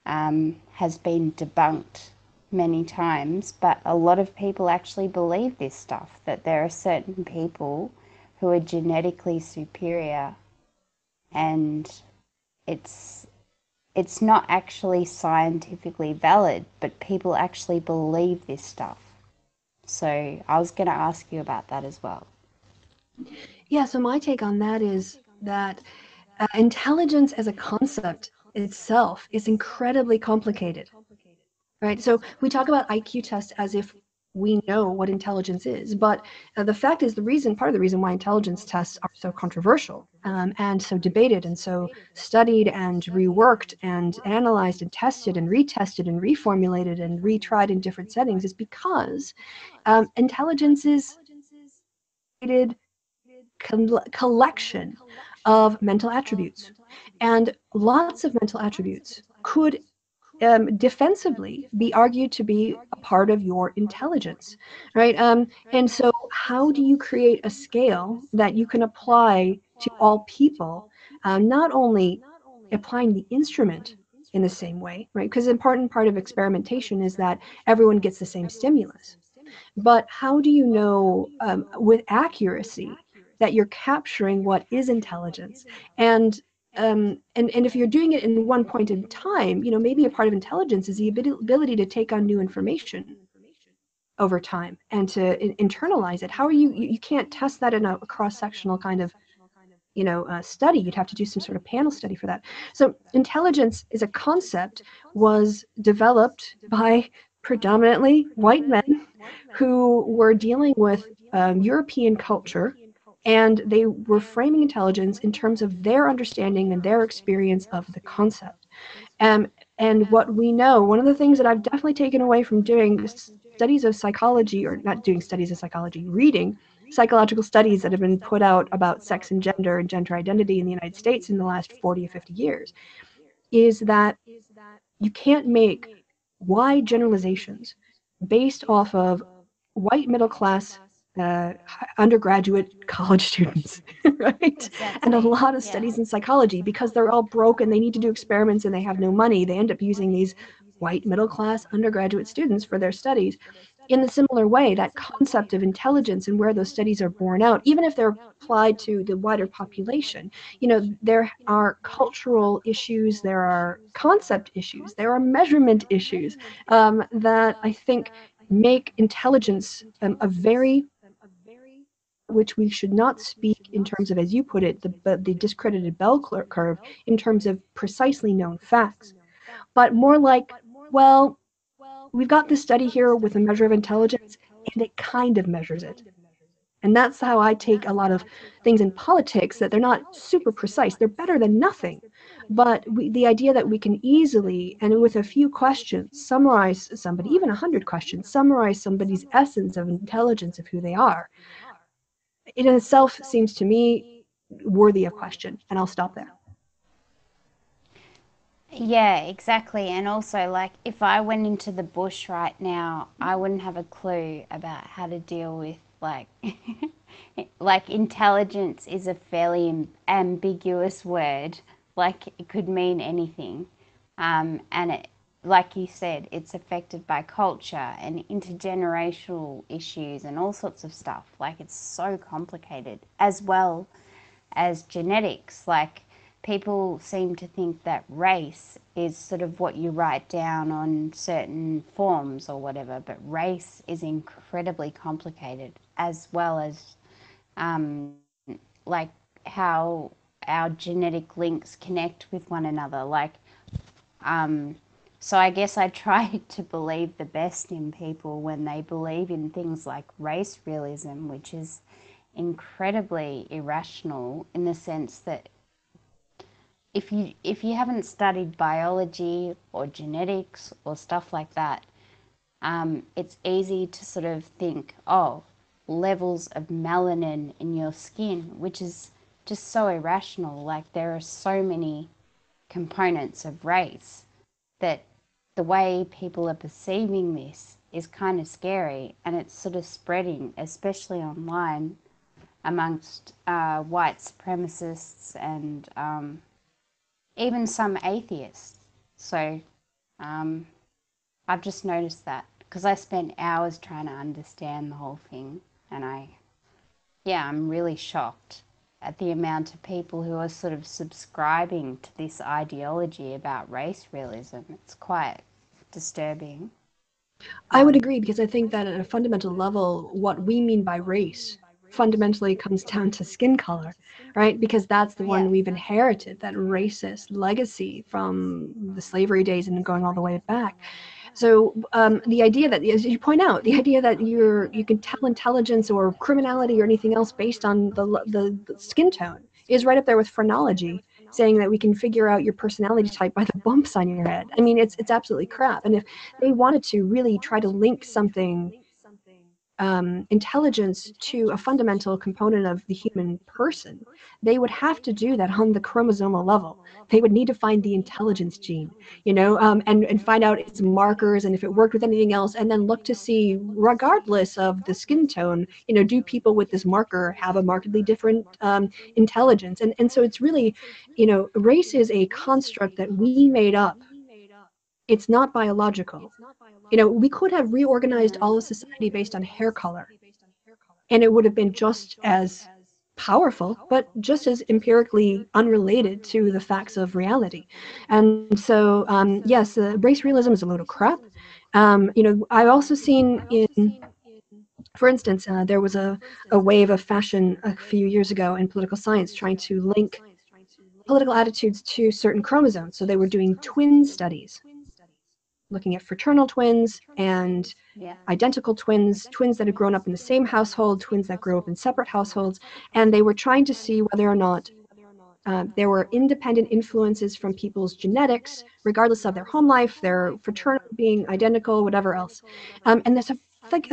has been debunked many times, but a lot of people actually believe this stuff, that there are certain people who are genetically superior, and it's not actually scientifically valid, but people actually believe this stuff. So I was going to ask you about that as well. Yeah, so my take on that is that intelligence as a concept itself is incredibly complicated, right? So we talk about IQ tests as if we know what intelligence is, but the fact is part of the reason why intelligence tests are so controversial and so debated and so studied and reworked and analyzed and tested and retested and reformulated and retried in different settings is because intelligence is a collection of mental attributes, and lots of mental attributes could defensively be argued to be a part of your intelligence, right? And so how do you create a scale that you can apply to all people, not only applying the instrument in the same way, right? Because an important part of experimentation is that everyone gets the same stimulus. But how do you know with accuracy that you're capturing what is intelligence? And if you're doing it in one point in time, maybe a part of intelligence is the ability to take on new information over time and to internalize it. How are you can't test that in a cross-sectional kind of study. You'd have to do some sort of panel study for that. So intelligence as a concept was developed by predominantly white men who were dealing with European culture, and they were framing intelligence in terms of their understanding and their experience of the concept. And what we know, one of the things that I've definitely taken away from doing studies of psychology, or not doing studies of psychology, reading psychological studies that have been put out about sex and gender identity in the United States in the last 40 or 50 years, is that you can't make wide generalizations based off of white middle class undergraduate college students, right? Exactly. And a lot of studies in psychology, because they're all broke and they need to do experiments and they have no money, they end up using these white middle class undergraduate students for their studies. In a similar way, that concept of intelligence and where those studies are borne out, even if they're applied to the wider population, there are cultural issues, there are concept issues, there are measurement issues that I think make intelligence a very, which we should not speak in terms of, as you put it, the discredited bell curve in terms of precisely known facts, but more like, well, we've got this study here with a measure of intelligence, and it kind of measures it. And that's how I take a lot of things in politics, that they're not super precise. They're better than nothing. But the idea that we can easily, and with a few questions, summarize somebody, even 100 questions, summarize somebody's essence of intelligence of who they are, it in itself seems to me worthy of question. And I'll stop there. Yeah, exactly. And also, like, if I went into the bush right now, I wouldn't have a clue about how to deal with, like, like, intelligence is a fairly ambiguous word. Like, it could mean anything. And it, like you said, it's affected by culture and intergenerational issues and all sorts of stuff. Like, it's so complicated, as well as genetics. Like, people seem to think that race is sort of what you write down on certain forms or whatever, but race is incredibly complicated, as well as like how our genetic links connect with one another. So I guess I try to believe the best in people when they believe in things like race realism, which is incredibly irrational in the sense that if you haven't studied biology or genetics or stuff like that, it's easy to sort of think, oh, levels of melanin in your skin, which is just so irrational. Like, there are so many components of race that the way people are perceiving this is kind of scary, and it's sort of spreading, especially online, amongst white supremacists and even some atheists. So I've just noticed that because I spent hours trying to understand the whole thing, and I'm really shocked at the amount of people who are sort of subscribing to this ideology about race realism. It's quite disturbing. I would agree, because I think that at a fundamental level, what we mean by race fundamentally comes down to skin color, right? Because that's the one we've inherited, that racist legacy from the slavery days and going all the way back. So the idea that, as you point out, the idea that you can tell intelligence or criminality or anything else based on the skin tone is right up there with phrenology, saying that we can figure out your personality type by the bumps on your head. I mean, it's absolutely crap. And if they wanted to really try to link something, intelligence, to a fundamental component of the human person, they would have to do that on the chromosomal level. They would need to find the intelligence gene, and find out its markers and if it worked with anything else, and then look to see, regardless of the skin tone, do people with this marker have a markedly different intelligence? And so it's really, race is a construct that we made up. It's not biological. We could have reorganized all of society based on hair color, and it would have been just as powerful, but just as empirically unrelated to the facts of reality. And so, yes, race realism is a load of crap. I've also seen for instance, there was a wave of fashion a few years ago in political science trying to link political attitudes to certain chromosomes. So they were doing twin studies, looking at fraternal twins and identical twins, twins that had grown up in the same household, twins that grew up in separate households, and they were trying to see whether or not there were independent influences from people's genetics, regardless of their home life, their fraternal being identical, whatever else. And there's a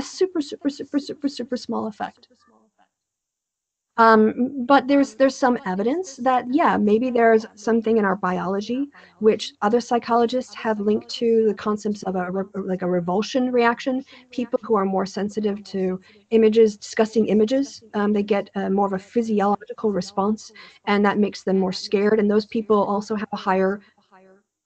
super, super, super, super, super small effect. But there's some evidence that, maybe there's something in our biology which other psychologists have linked to the concepts of a revulsion reaction. People who are more sensitive to images, disgusting images, they get more of a physiological response, and that makes them more scared. And those people also have a higher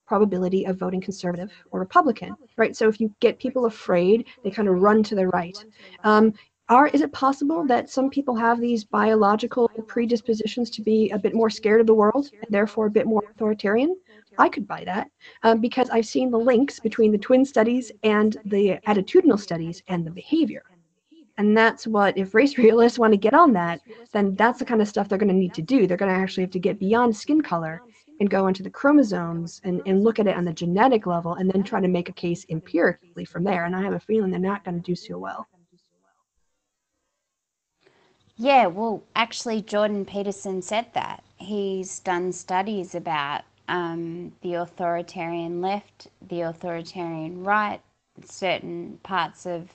probability of voting conservative or Republican, right? So if you get people afraid, they kind of run to the right. Is it possible that some people have these biological predispositions to be a bit more scared of the world and therefore a bit more authoritarian? I could buy that, because I've seen the links between the twin studies and the attitudinal studies and the behavior. And that's what, if race realists want to get on that, then that's the kind of stuff they're going to need to do. They're going to actually have to get beyond skin color and go into the chromosomes and look at it on the genetic level, and then try to make a case empirically from there. And I have a feeling they're not going to do so well. Yeah, well, actually, Jordan Peterson said that. He's done studies about the authoritarian left, the authoritarian right, certain parts of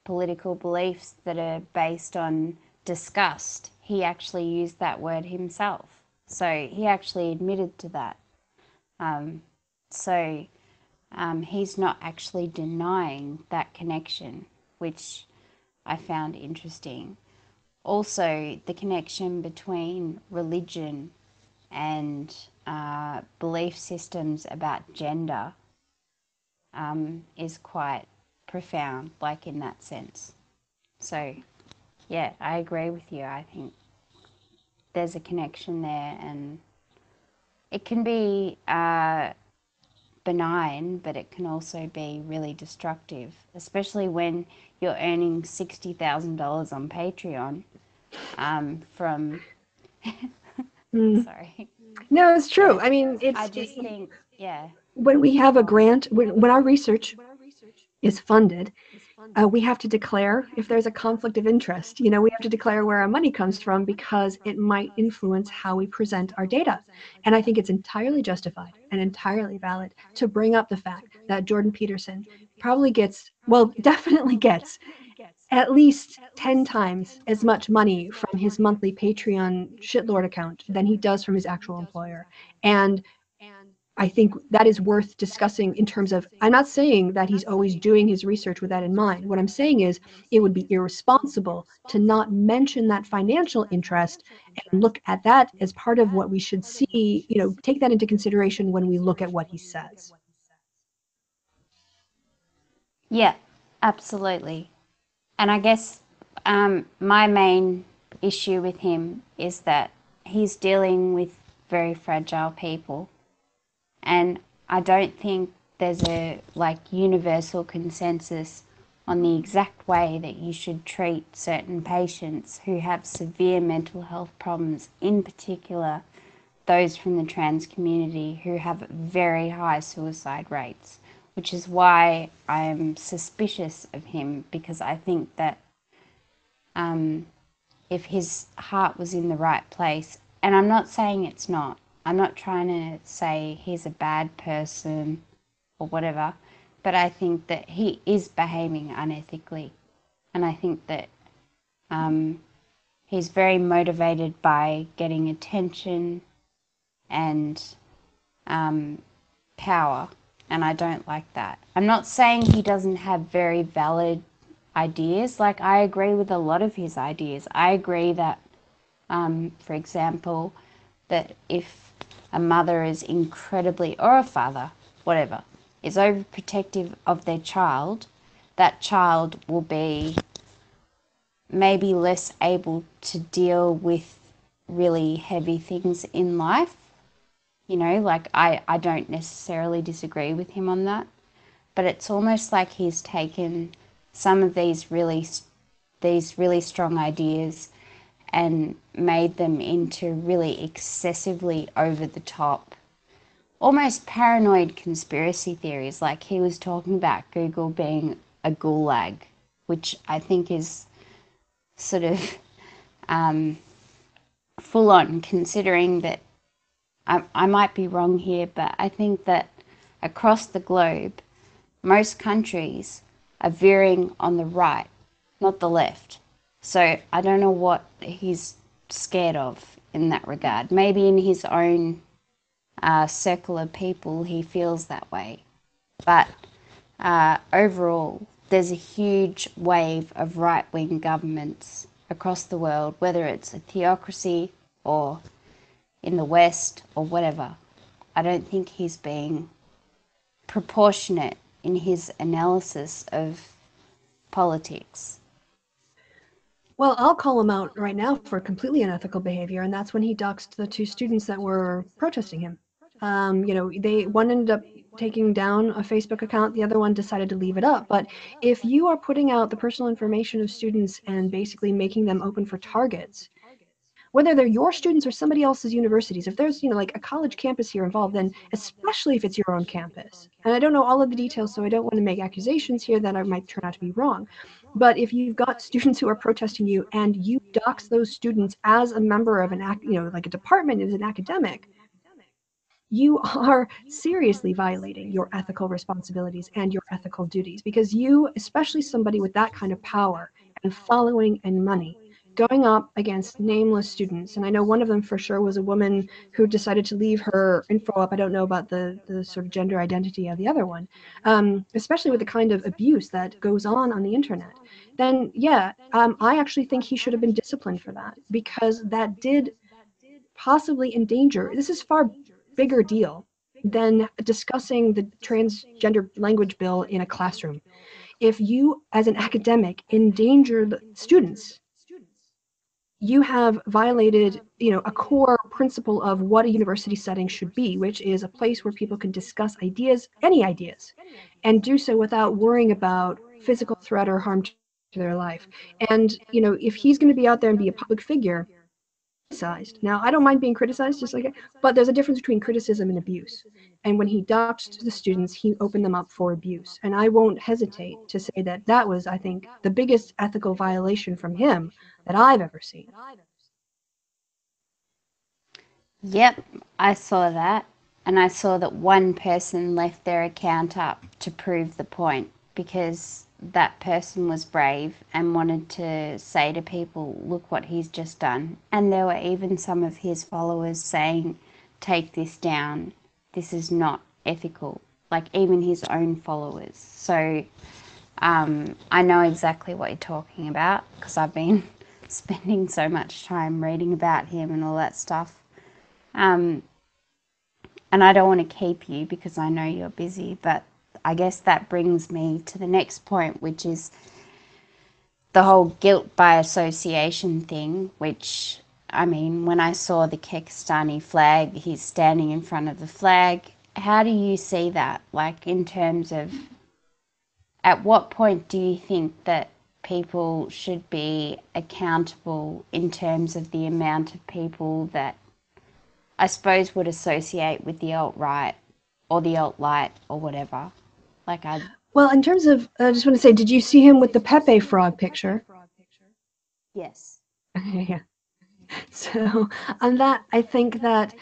political beliefs that are based on disgust. He actually used that word himself. So he actually admitted to that. He's not actually denying that connection, which I found interesting. Also, the connection between religion and belief systems about gender is quite profound, like in that sense. So, yeah, I agree with you. I think there's a connection there, and it can be benign, but it can also be really destructive, especially when you're earning $60,000 on Patreon from. Sorry. No, it's true. Yeah. I mean, I just think, yeah. when we have a grant, when our research is funded, we have to declare if there's a conflict of interest. You know, we have to declare where our money comes from because it might influence how we present our data. And I think it's entirely justified and entirely valid to bring up the fact that Jordan Peterson probably gets, well, definitely gets at least 10 times as much money from his monthly Patreon shitlord account than he does from his actual employer. And I think that is worth discussing in terms of, I'm not saying that he's always doing his research with that in mind. What I'm saying is it would be irresponsible to not mention that financial interest and look at that as part of what we should see, you know, take that into consideration when we look at what he says. Yeah, absolutely. And I guess my main issue with him is that he's dealing with very fragile people. And I don't think there's a universal consensus on the exact way that you should treat certain patients who have severe mental health problems, in particular those from the trans community who have very high suicide rates, which is why I'm suspicious of him, because I think that if his heart was in the right place, and I'm not saying it's not, I'm not trying to say he's a bad person or whatever, but I think that he is behaving unethically. And I think that he's very motivated by getting attention and power, and I don't like that. I'm not saying he doesn't have very valid ideas. Like, I agree with a lot of his ideas. I agree that, for example, that if a mother is incredibly, or a father, whatever, is overprotective of their child, that child will be maybe less able to deal with really heavy things in life. You know, like, I don't necessarily disagree with him on that, but it's almost like he's taken some of these really strong ideas and made them into really excessively over the top, almost paranoid conspiracy theories. Like, he was talking about Google being a gulag, which I think is sort of full on, considering that I might be wrong here, but I think that across the globe, most countries are veering on the right, not the left. So I don't know what he's scared of in that regard. Maybe in his own circle of people he feels that way. But overall, there's a huge wave of right-wing governments across the world, whether it's a theocracy or in the West or whatever. I don't think he's being proportionate in his analysis of politics. Well, I'll call him out right now for completely unethical behavior, and that's when he doxed the two students that were protesting him. You know, one ended up taking down a Facebook account, the other one decided to leave it up. But if you are putting out the personal information of students and basically making them open for targets, whether they're your students or somebody else's universities, if there's, you know, like a college campus here involved, then especially if it's your own campus. And I don't know all of the details, so I don't want to make accusations here that I might turn out to be wrong. But if you've got students who are protesting you and you dox those students as a member of like a department, as an academic, you are seriously violating your ethical responsibilities and your ethical duties, because you, especially somebody with that kind of power and following and money, going up against nameless students, and I know one of them for sure was a woman who decided to leave her info up. I don't know about the sort of gender identity of the other one, especially with the kind of abuse that goes on the internet. Then yeah, I actually think he should have been disciplined for that, because that did possibly endanger, this is far bigger deal than discussing the transgender language bill in a classroom. If you, as an academic, endanger the students, you have violated, a core principle of what a university setting should be, which is a place where people can discuss ideas, any ideas, and do so without worrying about physical threat or harm to their life. And, if he's going to be out there and be a public figure, criticized. Now, I don't mind being criticized, but there's a difference between criticism and abuse. And when he doxed the students, he opened them up for abuse. And I won't hesitate to say that that was, I think, the biggest ethical violation from him that I've ever seen. Yep, I saw that. And I saw that one person left their account up to prove the point, because that person was brave and wanted to say to people, look what he's just done. And there were even some of his followers saying, take this down, this is not ethical, like even his own followers. So I know exactly what you're talking about, because I've been spending so much time reading about him and all that stuff. And I don't want to keep you because I know you're busy, but I guess that brings me to the next point, which is the whole guilt by association thing, which, I mean, when I saw the Kekistani flag, he's standing in front of the flag. How do you see that? Like, in terms of, at what point do you think that people should be accountable in terms of the amount of people that I suppose would associate with the alt-right or the alt-light or whatever? Well, in terms of, I just want to say, did you see him with the Pepe frog picture? Yes. Yeah. So on that, I think that,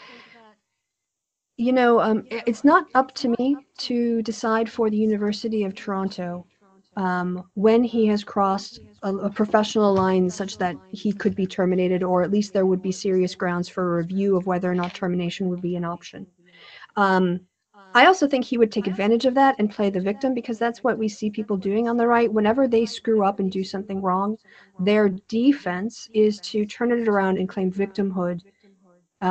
it's not up to me to decide for the University of Toronto when he has crossed a professional line such that he could be terminated, or at least there would be serious grounds for a review of whether or not termination would be an option. I also think he would take advantage of that and play the victim, because that's what we see people doing on the right. Whenever they screw up and do something wrong, their defense is to turn it around and claim victimhood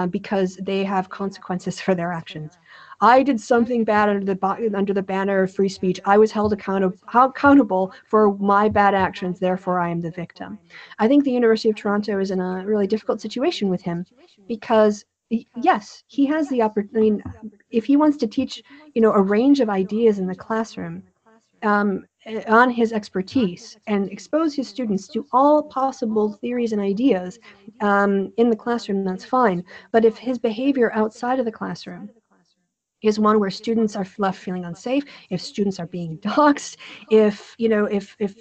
because they have consequences for their actions. I did something bad under the banner of free speech. I was held accountable for my bad actions, therefore I am the victim. I think the University of Toronto is in a really difficult situation with him, because yes, he has the opportunity. If he wants to teach, a range of ideas in the classroom on his expertise and expose his students to all possible theories and ideas in the classroom, that's fine. But if his behavior outside of the classroom is one where students are left feeling unsafe, if students are being doxxed, if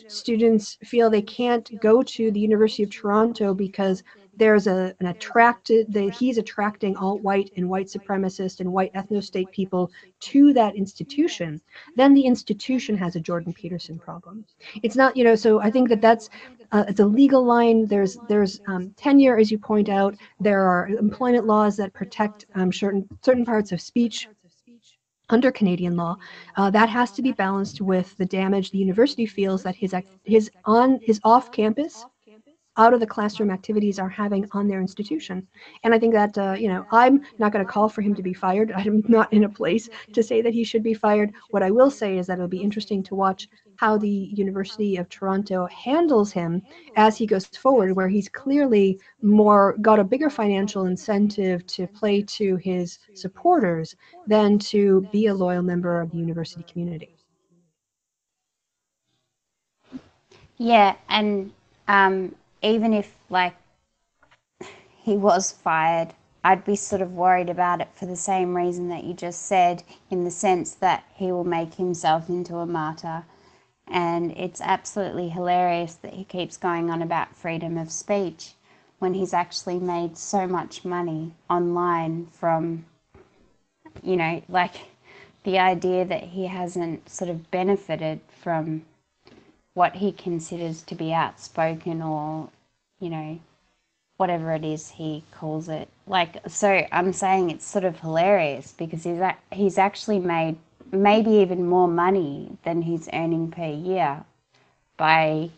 students feel they can't go to the University of Toronto because there's he's attracting alt-white and white supremacist and white ethno-state people to that institution, then the institution has a Jordan Peterson problem. It's not, so I think that's it's a legal line. There's tenure, as you point out. There are employment laws that protect certain parts of speech under Canadian law. That has to be balanced with the damage the university feels that his off-campus, out of the classroom activities are having on their institution. And I think that, I'm not going to call for him to be fired. I'm not in a place to say that he should be fired. What I will say is that it'll be interesting to watch how the University of Toronto handles him as he goes forward, where he's clearly got a bigger financial incentive to play to his supporters than to be a loyal member of the university community. Yeah, and even if, he was fired, I'd be sort of worried about it for the same reason that you just said, in the sense that he will make himself into a martyr. And it's absolutely hilarious that he keeps going on about freedom of speech when he's actually made so much money online from, the idea that he hasn't sort of benefited from what he considers to be outspoken, or, whatever it is he calls it. So I'm saying it's sort of hilarious because he's actually made maybe even more money than he's earning per year by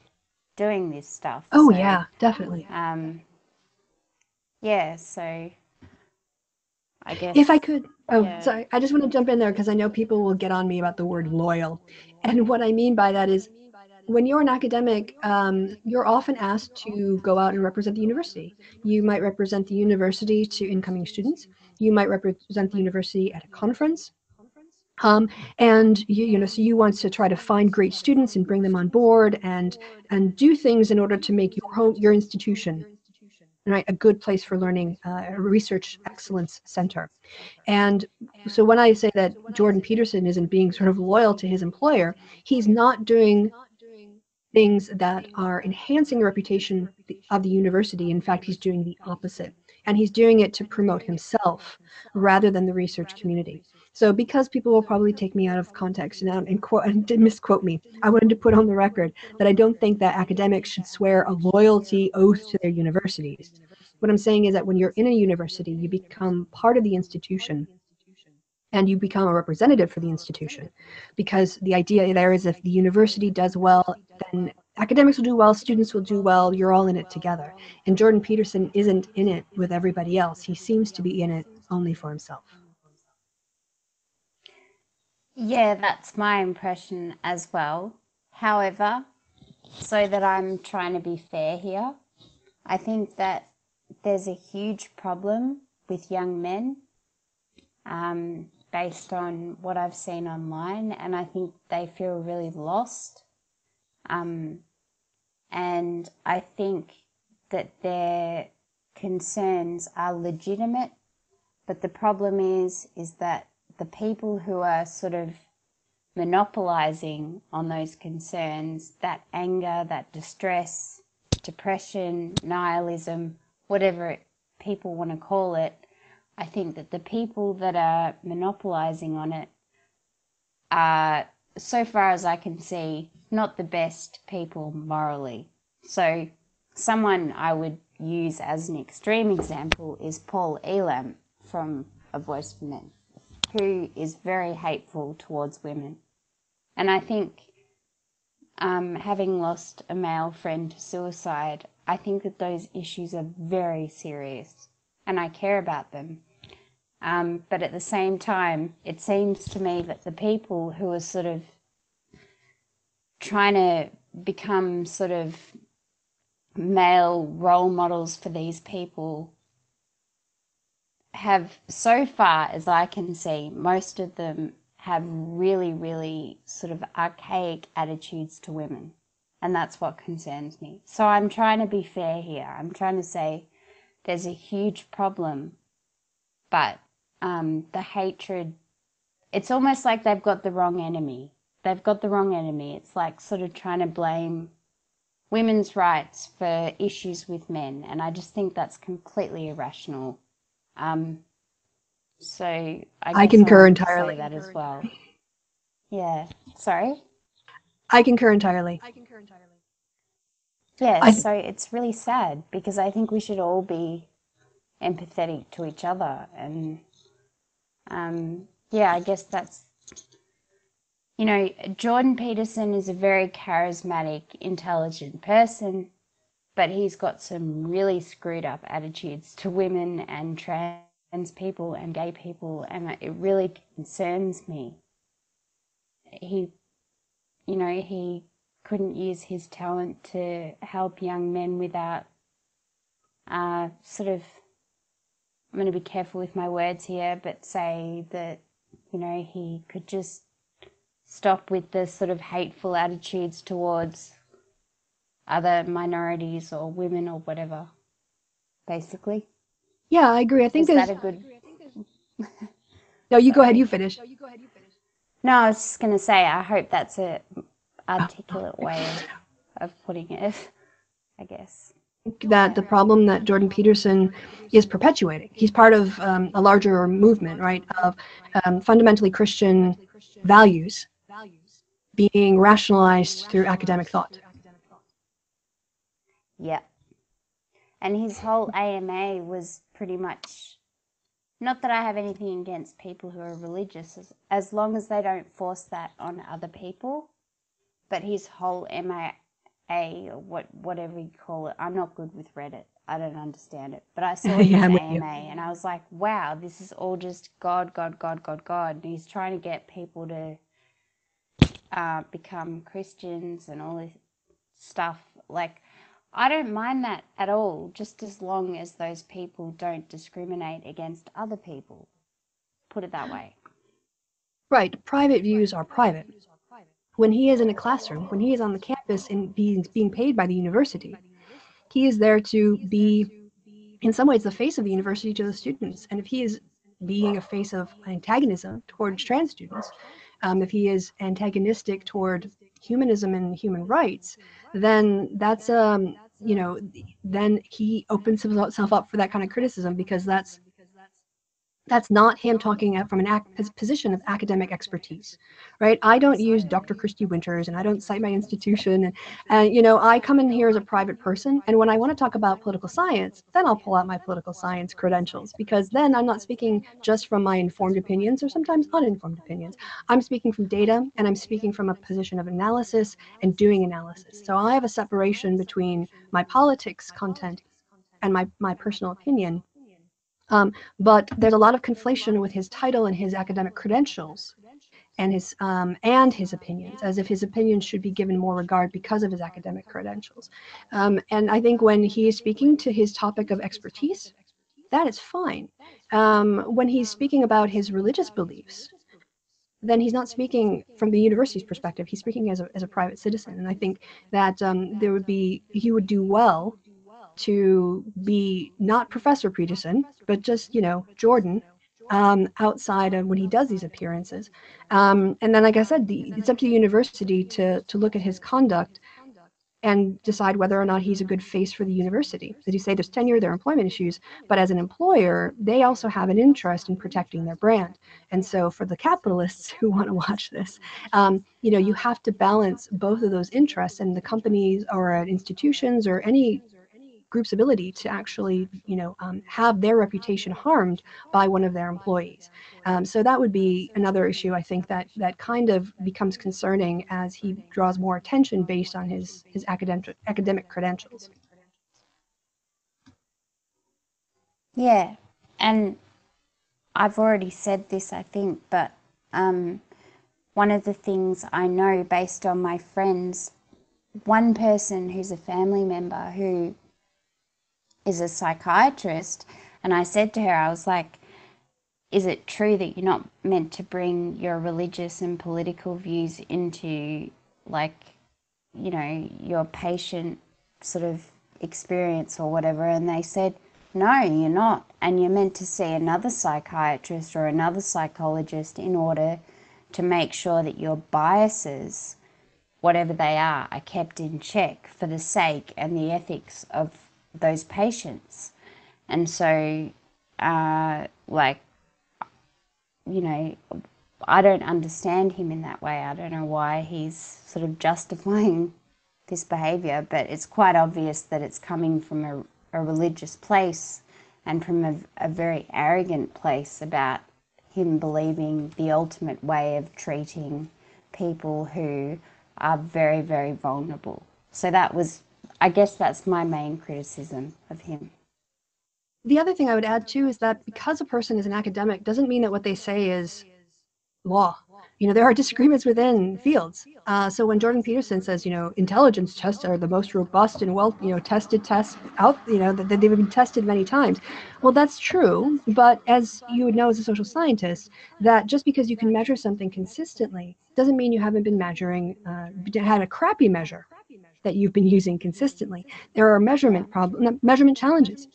doing this stuff. Oh, yeah, definitely. Yeah, so I guess... If I could, sorry, I just want to jump in there because I know people will get on me about the word loyal. And what I mean by that is, when you're an academic, you're often asked to go out and represent the university. You might represent the university to incoming students. You might represent the university at a conference. And so you want to try to find great students and bring them on board and do things in order to make your institution, right, a good place for learning, a research excellence center. And so when I say that Jordan Peterson isn't being sort of loyal to his employer, he's not doing things that are enhancing the reputation of the university. In fact, he's doing the opposite. And he's doing it to promote himself rather than the research community. So because people will probably take me out of context and misquote me, I wanted to put on the record that I don't think that academics should swear a loyalty oath to their universities. What I'm saying is that when you're in a university, you become part of the institution and you become a representative for the institution, because the idea there is if the university does well, then academics will do well, students will do well, you're all in it together. And Jordan Peterson isn't in it with everybody else. He seems to be in it only for himself. Yeah, that's my impression as well. However, so that I'm trying to be fair here, I think that there's a huge problem with young men, based on what I've seen online, and I think they feel really lost. And I think that their concerns are legitimate, but the problem is that the people who are sort of monopolizing on those concerns, that anger, that distress, depression, nihilism, whatever people want to call it, I think that the people that are monopolizing on it are, so far as I can see, not the best people morally. So someone I would use as an extreme example is Paul Elam from A Voice for Men, who is very hateful towards women. And I think, having lost a male friend to suicide, I think that those issues are very serious and I care about them. But at the same time, it seems to me that the people who are sort of trying to become sort of male role models for these people have, so far as I can see, most of them have really, really sort of archaic attitudes to women. And that's what concerns me. So I'm trying to be fair here. I'm trying to say there's a huge problem, but the hatred, it's almost like they've got the wrong enemy. They've got the wrong enemy. It's like sort of trying to blame women's rights for issues with men. And I just think that's completely irrational. So I concur I entirely. say that as well. Yeah. Sorry? I concur entirely. Yeah, so it's really sad because I think we should all be empathetic to each other. And yeah, I guess that's, Jordan Peterson is a very charismatic, intelligent person, but he's got some really screwed up attitudes to women and trans people and gay people, and it really concerns me. He couldn't use his talent to help young men without sort of, I'm going to be careful with my words here, but say that, he could just stop with the sort of hateful attitudes towards other minorities or women or whatever, basically. Yeah, I agree. I think Is that a good... No, you go ahead, you finish. No, I was just going to say, I hope that's a articulate way of putting it, I guess. That the problem that Jordan Peterson is perpetuating, he's part of a larger movement, right, of fundamentally Christian values being rationalized through academic thought. Yeah. And his whole AMA was pretty much, not that I have anything against people who are religious, as long as they don't force that on other people, but his whole MA, or whatever you call it, I'm not good with Reddit, I don't understand it, but I saw his AMA and I was like, wow, this is all just God, God, God, God, God, and he's trying to get people to become Christians and all this stuff. Like, I don't mind that at all, just as long as those people don't discriminate against other people. Put it that way. Right. Private views are private. When he is in a classroom, when he is on the campus and being paid by the university, he is there to be, in some ways, the face of the university to the students. And if he is being a face of antagonism towards trans students, if he is antagonistic toward humanism and human rights, then that's you know, then he opens himself up for that kind of criticism, because that's not him talking from a position of academic expertise, right? I don't use Dr. Kristi Winters, and I don't cite my institution, and you know, I come in here as a private person, and when I want to talk about political science, then I'll pull out my political science credentials, because then I'm not speaking just from my informed opinions or sometimes uninformed opinions. I'm speaking from data, and I'm speaking from a position of analysis and doing analysis. So I have a separation between my politics content and my personal opinion. But there's a lot of conflation with his title and his academic credentials and his opinions, as if his opinions should be given more regard because of his academic credentials. And I think when he is speaking to his topic of expertise, that is fine. When he's speaking about his religious beliefs, then he's not speaking from the university's perspective. He's speaking as a private citizen. And I think that he would do well to be not Professor Peterson, but just, you know, Jordan, outside of when he does these appearances. And then, like I said, it's up to the university to look at his conduct and decide whether or not he's a good face for the university. As you say, there's tenure, there are employment issues, but as an employer, they also have an interest in protecting their brand. And so for the capitalists who want to watch this, you know, you have to balance both of those interests, and the companies or institutions or any group's ability to actually, you know, have their reputation harmed by one of their employees. So that would be another issue, I think, that kind of becomes concerning as he draws more attention based on his academic credentials. Yeah, and I've already said this, I think, but one of the things I know based on my friends, one person who's a family member who is a psychiatrist, and I said to her, I was like, is it true that you're not meant to bring your religious and political views into, like, you know, your patient sort of experience or whatever? And they said, no, you're not, and you're meant to see another psychiatrist or another psychologist in order to make sure that your biases, whatever they are kept in check for the sake and the ethics of those patients. And so like, you know, I don't understand him in that way. I don't know why he's sort of justifying this behavior, but it's quite obvious that it's coming from a religious place and from a very arrogant place about him believing the ultimate way of treating people who are very, very vulnerable. So that was, I guess that's my main criticism of him. The other thing I would add too is that because a person is an academic doesn't mean that what they say is law. You know, there are disagreements within fields. So when Jordan Peterson says, you know, intelligence tests are the most robust and well, you know, tested tests out, you know, that they've been tested many times. Well, that's true. But as you would know as a social scientist, that just because you can measure something consistently doesn't mean you haven't been measuring, had a crappy measure that you've been using consistently. There are measurement challenges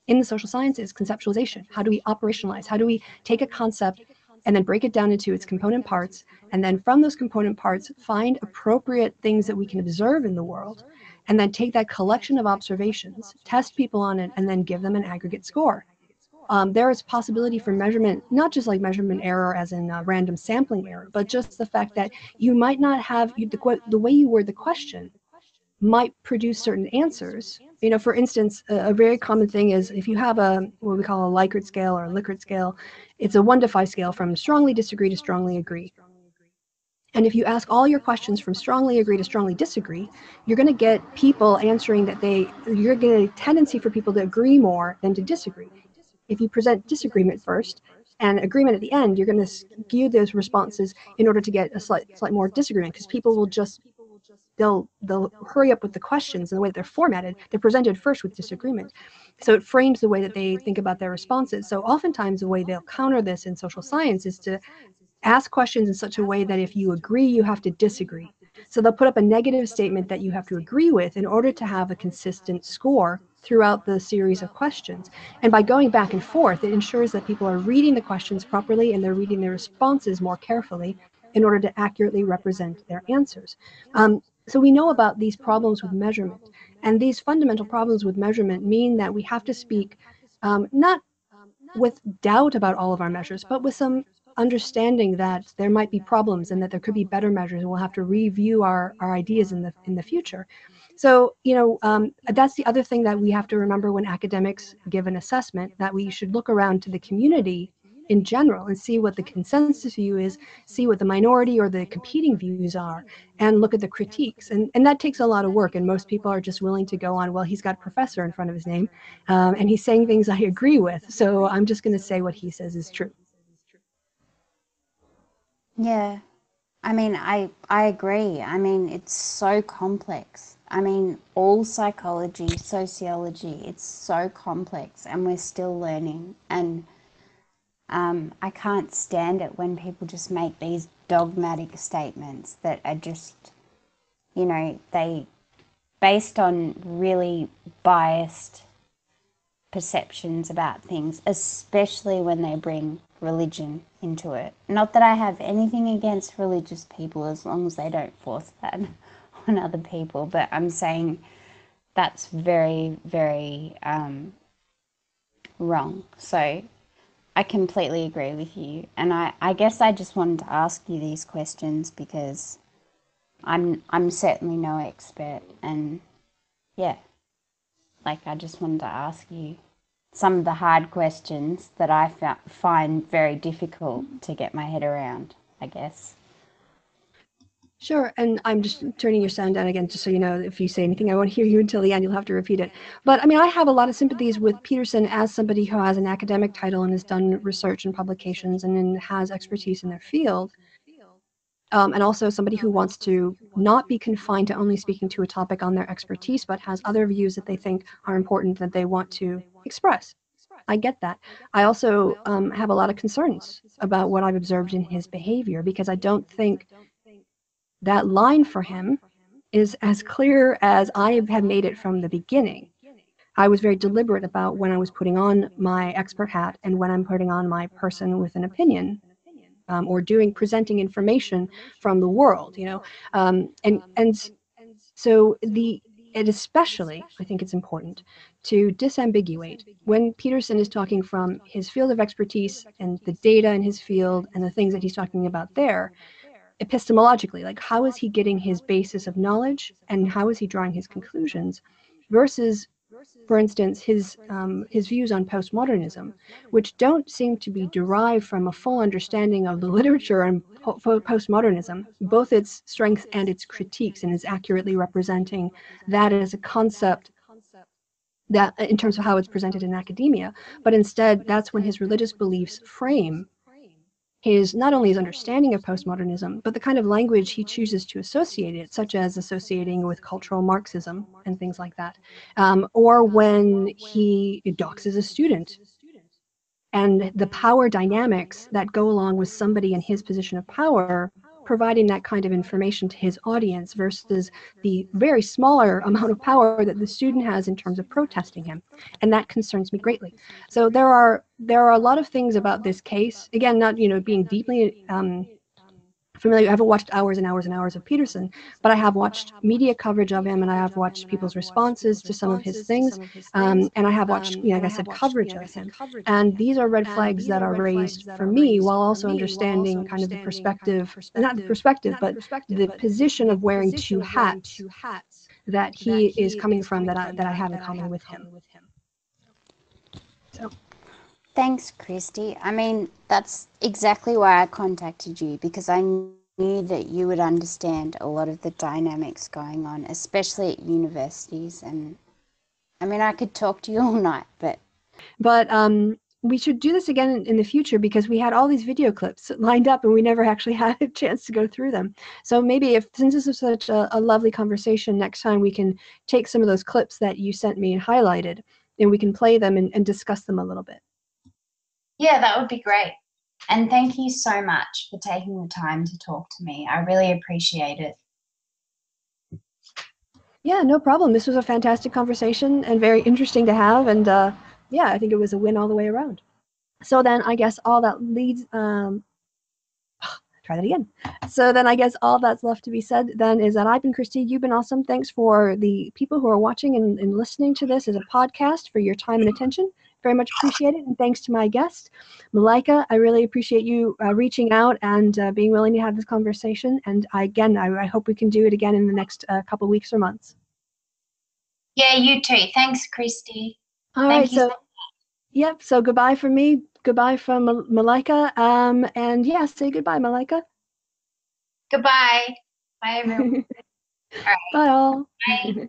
in the social sciences. Conceptualization. How do we operationalize? How do we take a concept and then break it down into its component parts, and then from those component parts find appropriate things that we can observe in the world, and then take that collection of observations, test people on it, and then give them an aggregate score. There is possibility for measurement, not just like measurement error as in random sampling error, but just the fact that you might not have, the way you word the question might produce certain answers. You know, for instance, a very common thing is if you have what we call a Likert scale or a Likert scale, it's a 1 to 5 scale from strongly disagree to strongly agree. And if you ask all your questions from strongly agree to strongly disagree, you're going to get people answering that you're getting a tendency for people to agree more than to disagree. If you present disagreement first and agreement at the end, you're going to skew those responses in order to get a slight more disagreement, because people will just they'll hurry up with the questions, and the way that they're formatted, they're presented first with disagreement. So it frames the way that they think about their responses. So oftentimes the way they'll counter this in social science is to ask questions in such a way that if you agree, you have to disagree. So they'll put up a negative statement that you have to agree with in order to have a consistent score throughout the series of questions. And by going back and forth, it ensures that people are reading the questions properly and they're reading their responses more carefully in order to accurately represent their answers. So we know about these problems with measurement. And these fundamental problems with measurement mean that we have to speak not with doubt about all of our measures, but with some understanding that there might be problems and that there could be better measures, and we'll have to review our ideas in the future. So, that's the other thing that we have to remember when academics give an assessment, that we should look around to the community in general and see what the consensus view is, see what the minority or the competing views are, and look at the critiques. And that takes a lot of work, and most people are just willing to go on, well, he's got professor in front of his name, and he's saying things I agree with, so I'm just going to say what he says is true. Yeah, I mean, I agree. I mean, it's so complex. I mean, all psychology, sociology, it's so complex, and we're still learning. And I can't stand it when people just make these dogmatic statements that are just, they based on really biased perceptions about things, especially when they bring religion into it. Not that I have anything against religious people, as long as they don't force that on other people, but I'm saying that's very, very wrong. So I completely agree with you, and I guess I just wanted to ask you these questions because I'm certainly no expert, and yeah, I just wanted to ask you some of the hard questions that I find very difficult to get my head around, I guess. Sure, and I'm just turning your sound down again, just so you know, if you say anything, I won't hear you until the end, you'll have to repeat it. But I mean, I have a lot of sympathies with Peterson as somebody who has an academic title and has done research and publications and has expertise in their field. And also somebody who wants to not be confined to only speaking to a topic on their expertise, but has other views that they think are important that they want to express. I get that. I also have a lot of concerns about what I've observed in his behavior, because I don't think that line for him is as clear as I have made it from the beginning. I was very deliberate about when I was putting on my expert hat and when I'm putting on my person with an opinion, or presenting information from the world, and so and especially, I think it's important to disambiguate when Peterson is talking from his field of expertise and the data in his field and the things that he's talking about there, epistemologically, like how is he getting his basis of knowledge and how is he drawing his conclusions, versus, for instance, his views on postmodernism, which don't seem to be derived from a full understanding of the literature and postmodernism, both its strengths and its critiques, and is accurately representing that as a concept that in terms of how it's presented in academia. But instead, that's when his religious beliefs frame not only his understanding of postmodernism, but the kind of language he chooses to associate it, such as associating with cultural Marxism and things like that. Or when he doxes a student, and the power dynamics that go along with somebody in his position of power providing that kind of information to his audience versus the very smaller amount of power that the student has in terms of protesting him. And that concerns me greatly. So there are a lot of things about this case, again, not being deeply familiar. I haven't watched hours and hours and hours of Peterson, but I have watched media coverage of him, and I have watched people's responses to some of his things, and I have watched, like I said, coverage of him. And these are red flags that are raised for me, while also understanding kind of the perspective, not the perspective, but the position of wearing two hats that he is coming from, that I have in common with him. So. Thanks, Kristi. I mean, that's exactly why I contacted you, because I knew that you would understand a lot of the dynamics going on, especially at universities. And I mean, I could talk to you all night, but we should do this again in the future, because we had all these video clips lined up and we never actually had a chance to go through them. So maybe, since this is such a lovely conversation, next time we can take some of those clips that you sent me and highlighted, and we can play them and discuss them a little bit. Yeah, that would be great. And thank you so much for taking the time to talk to me. I really appreciate it. Yeah, no problem. This was a fantastic conversation and very interesting to have. And yeah, I think it was a win all the way around. So then I guess all that leads, try that again. So then I guess all that's left to be said then is that I've been Kristi, you've been awesome. Thanks for the people who are watching and listening to this as a podcast for your time and attention. Very much appreciate it. And thanks to my guest, Malika. I really appreciate you reaching out and being willing to have this conversation. And I hope we can do it again in the next couple weeks or months. Yeah, you too. Thanks, Kristi. All right, so yep, so goodbye from me, goodbye from Malika, and yeah, say goodbye, Malika. Goodbye. Bye, everyone. All right. Bye all. Bye.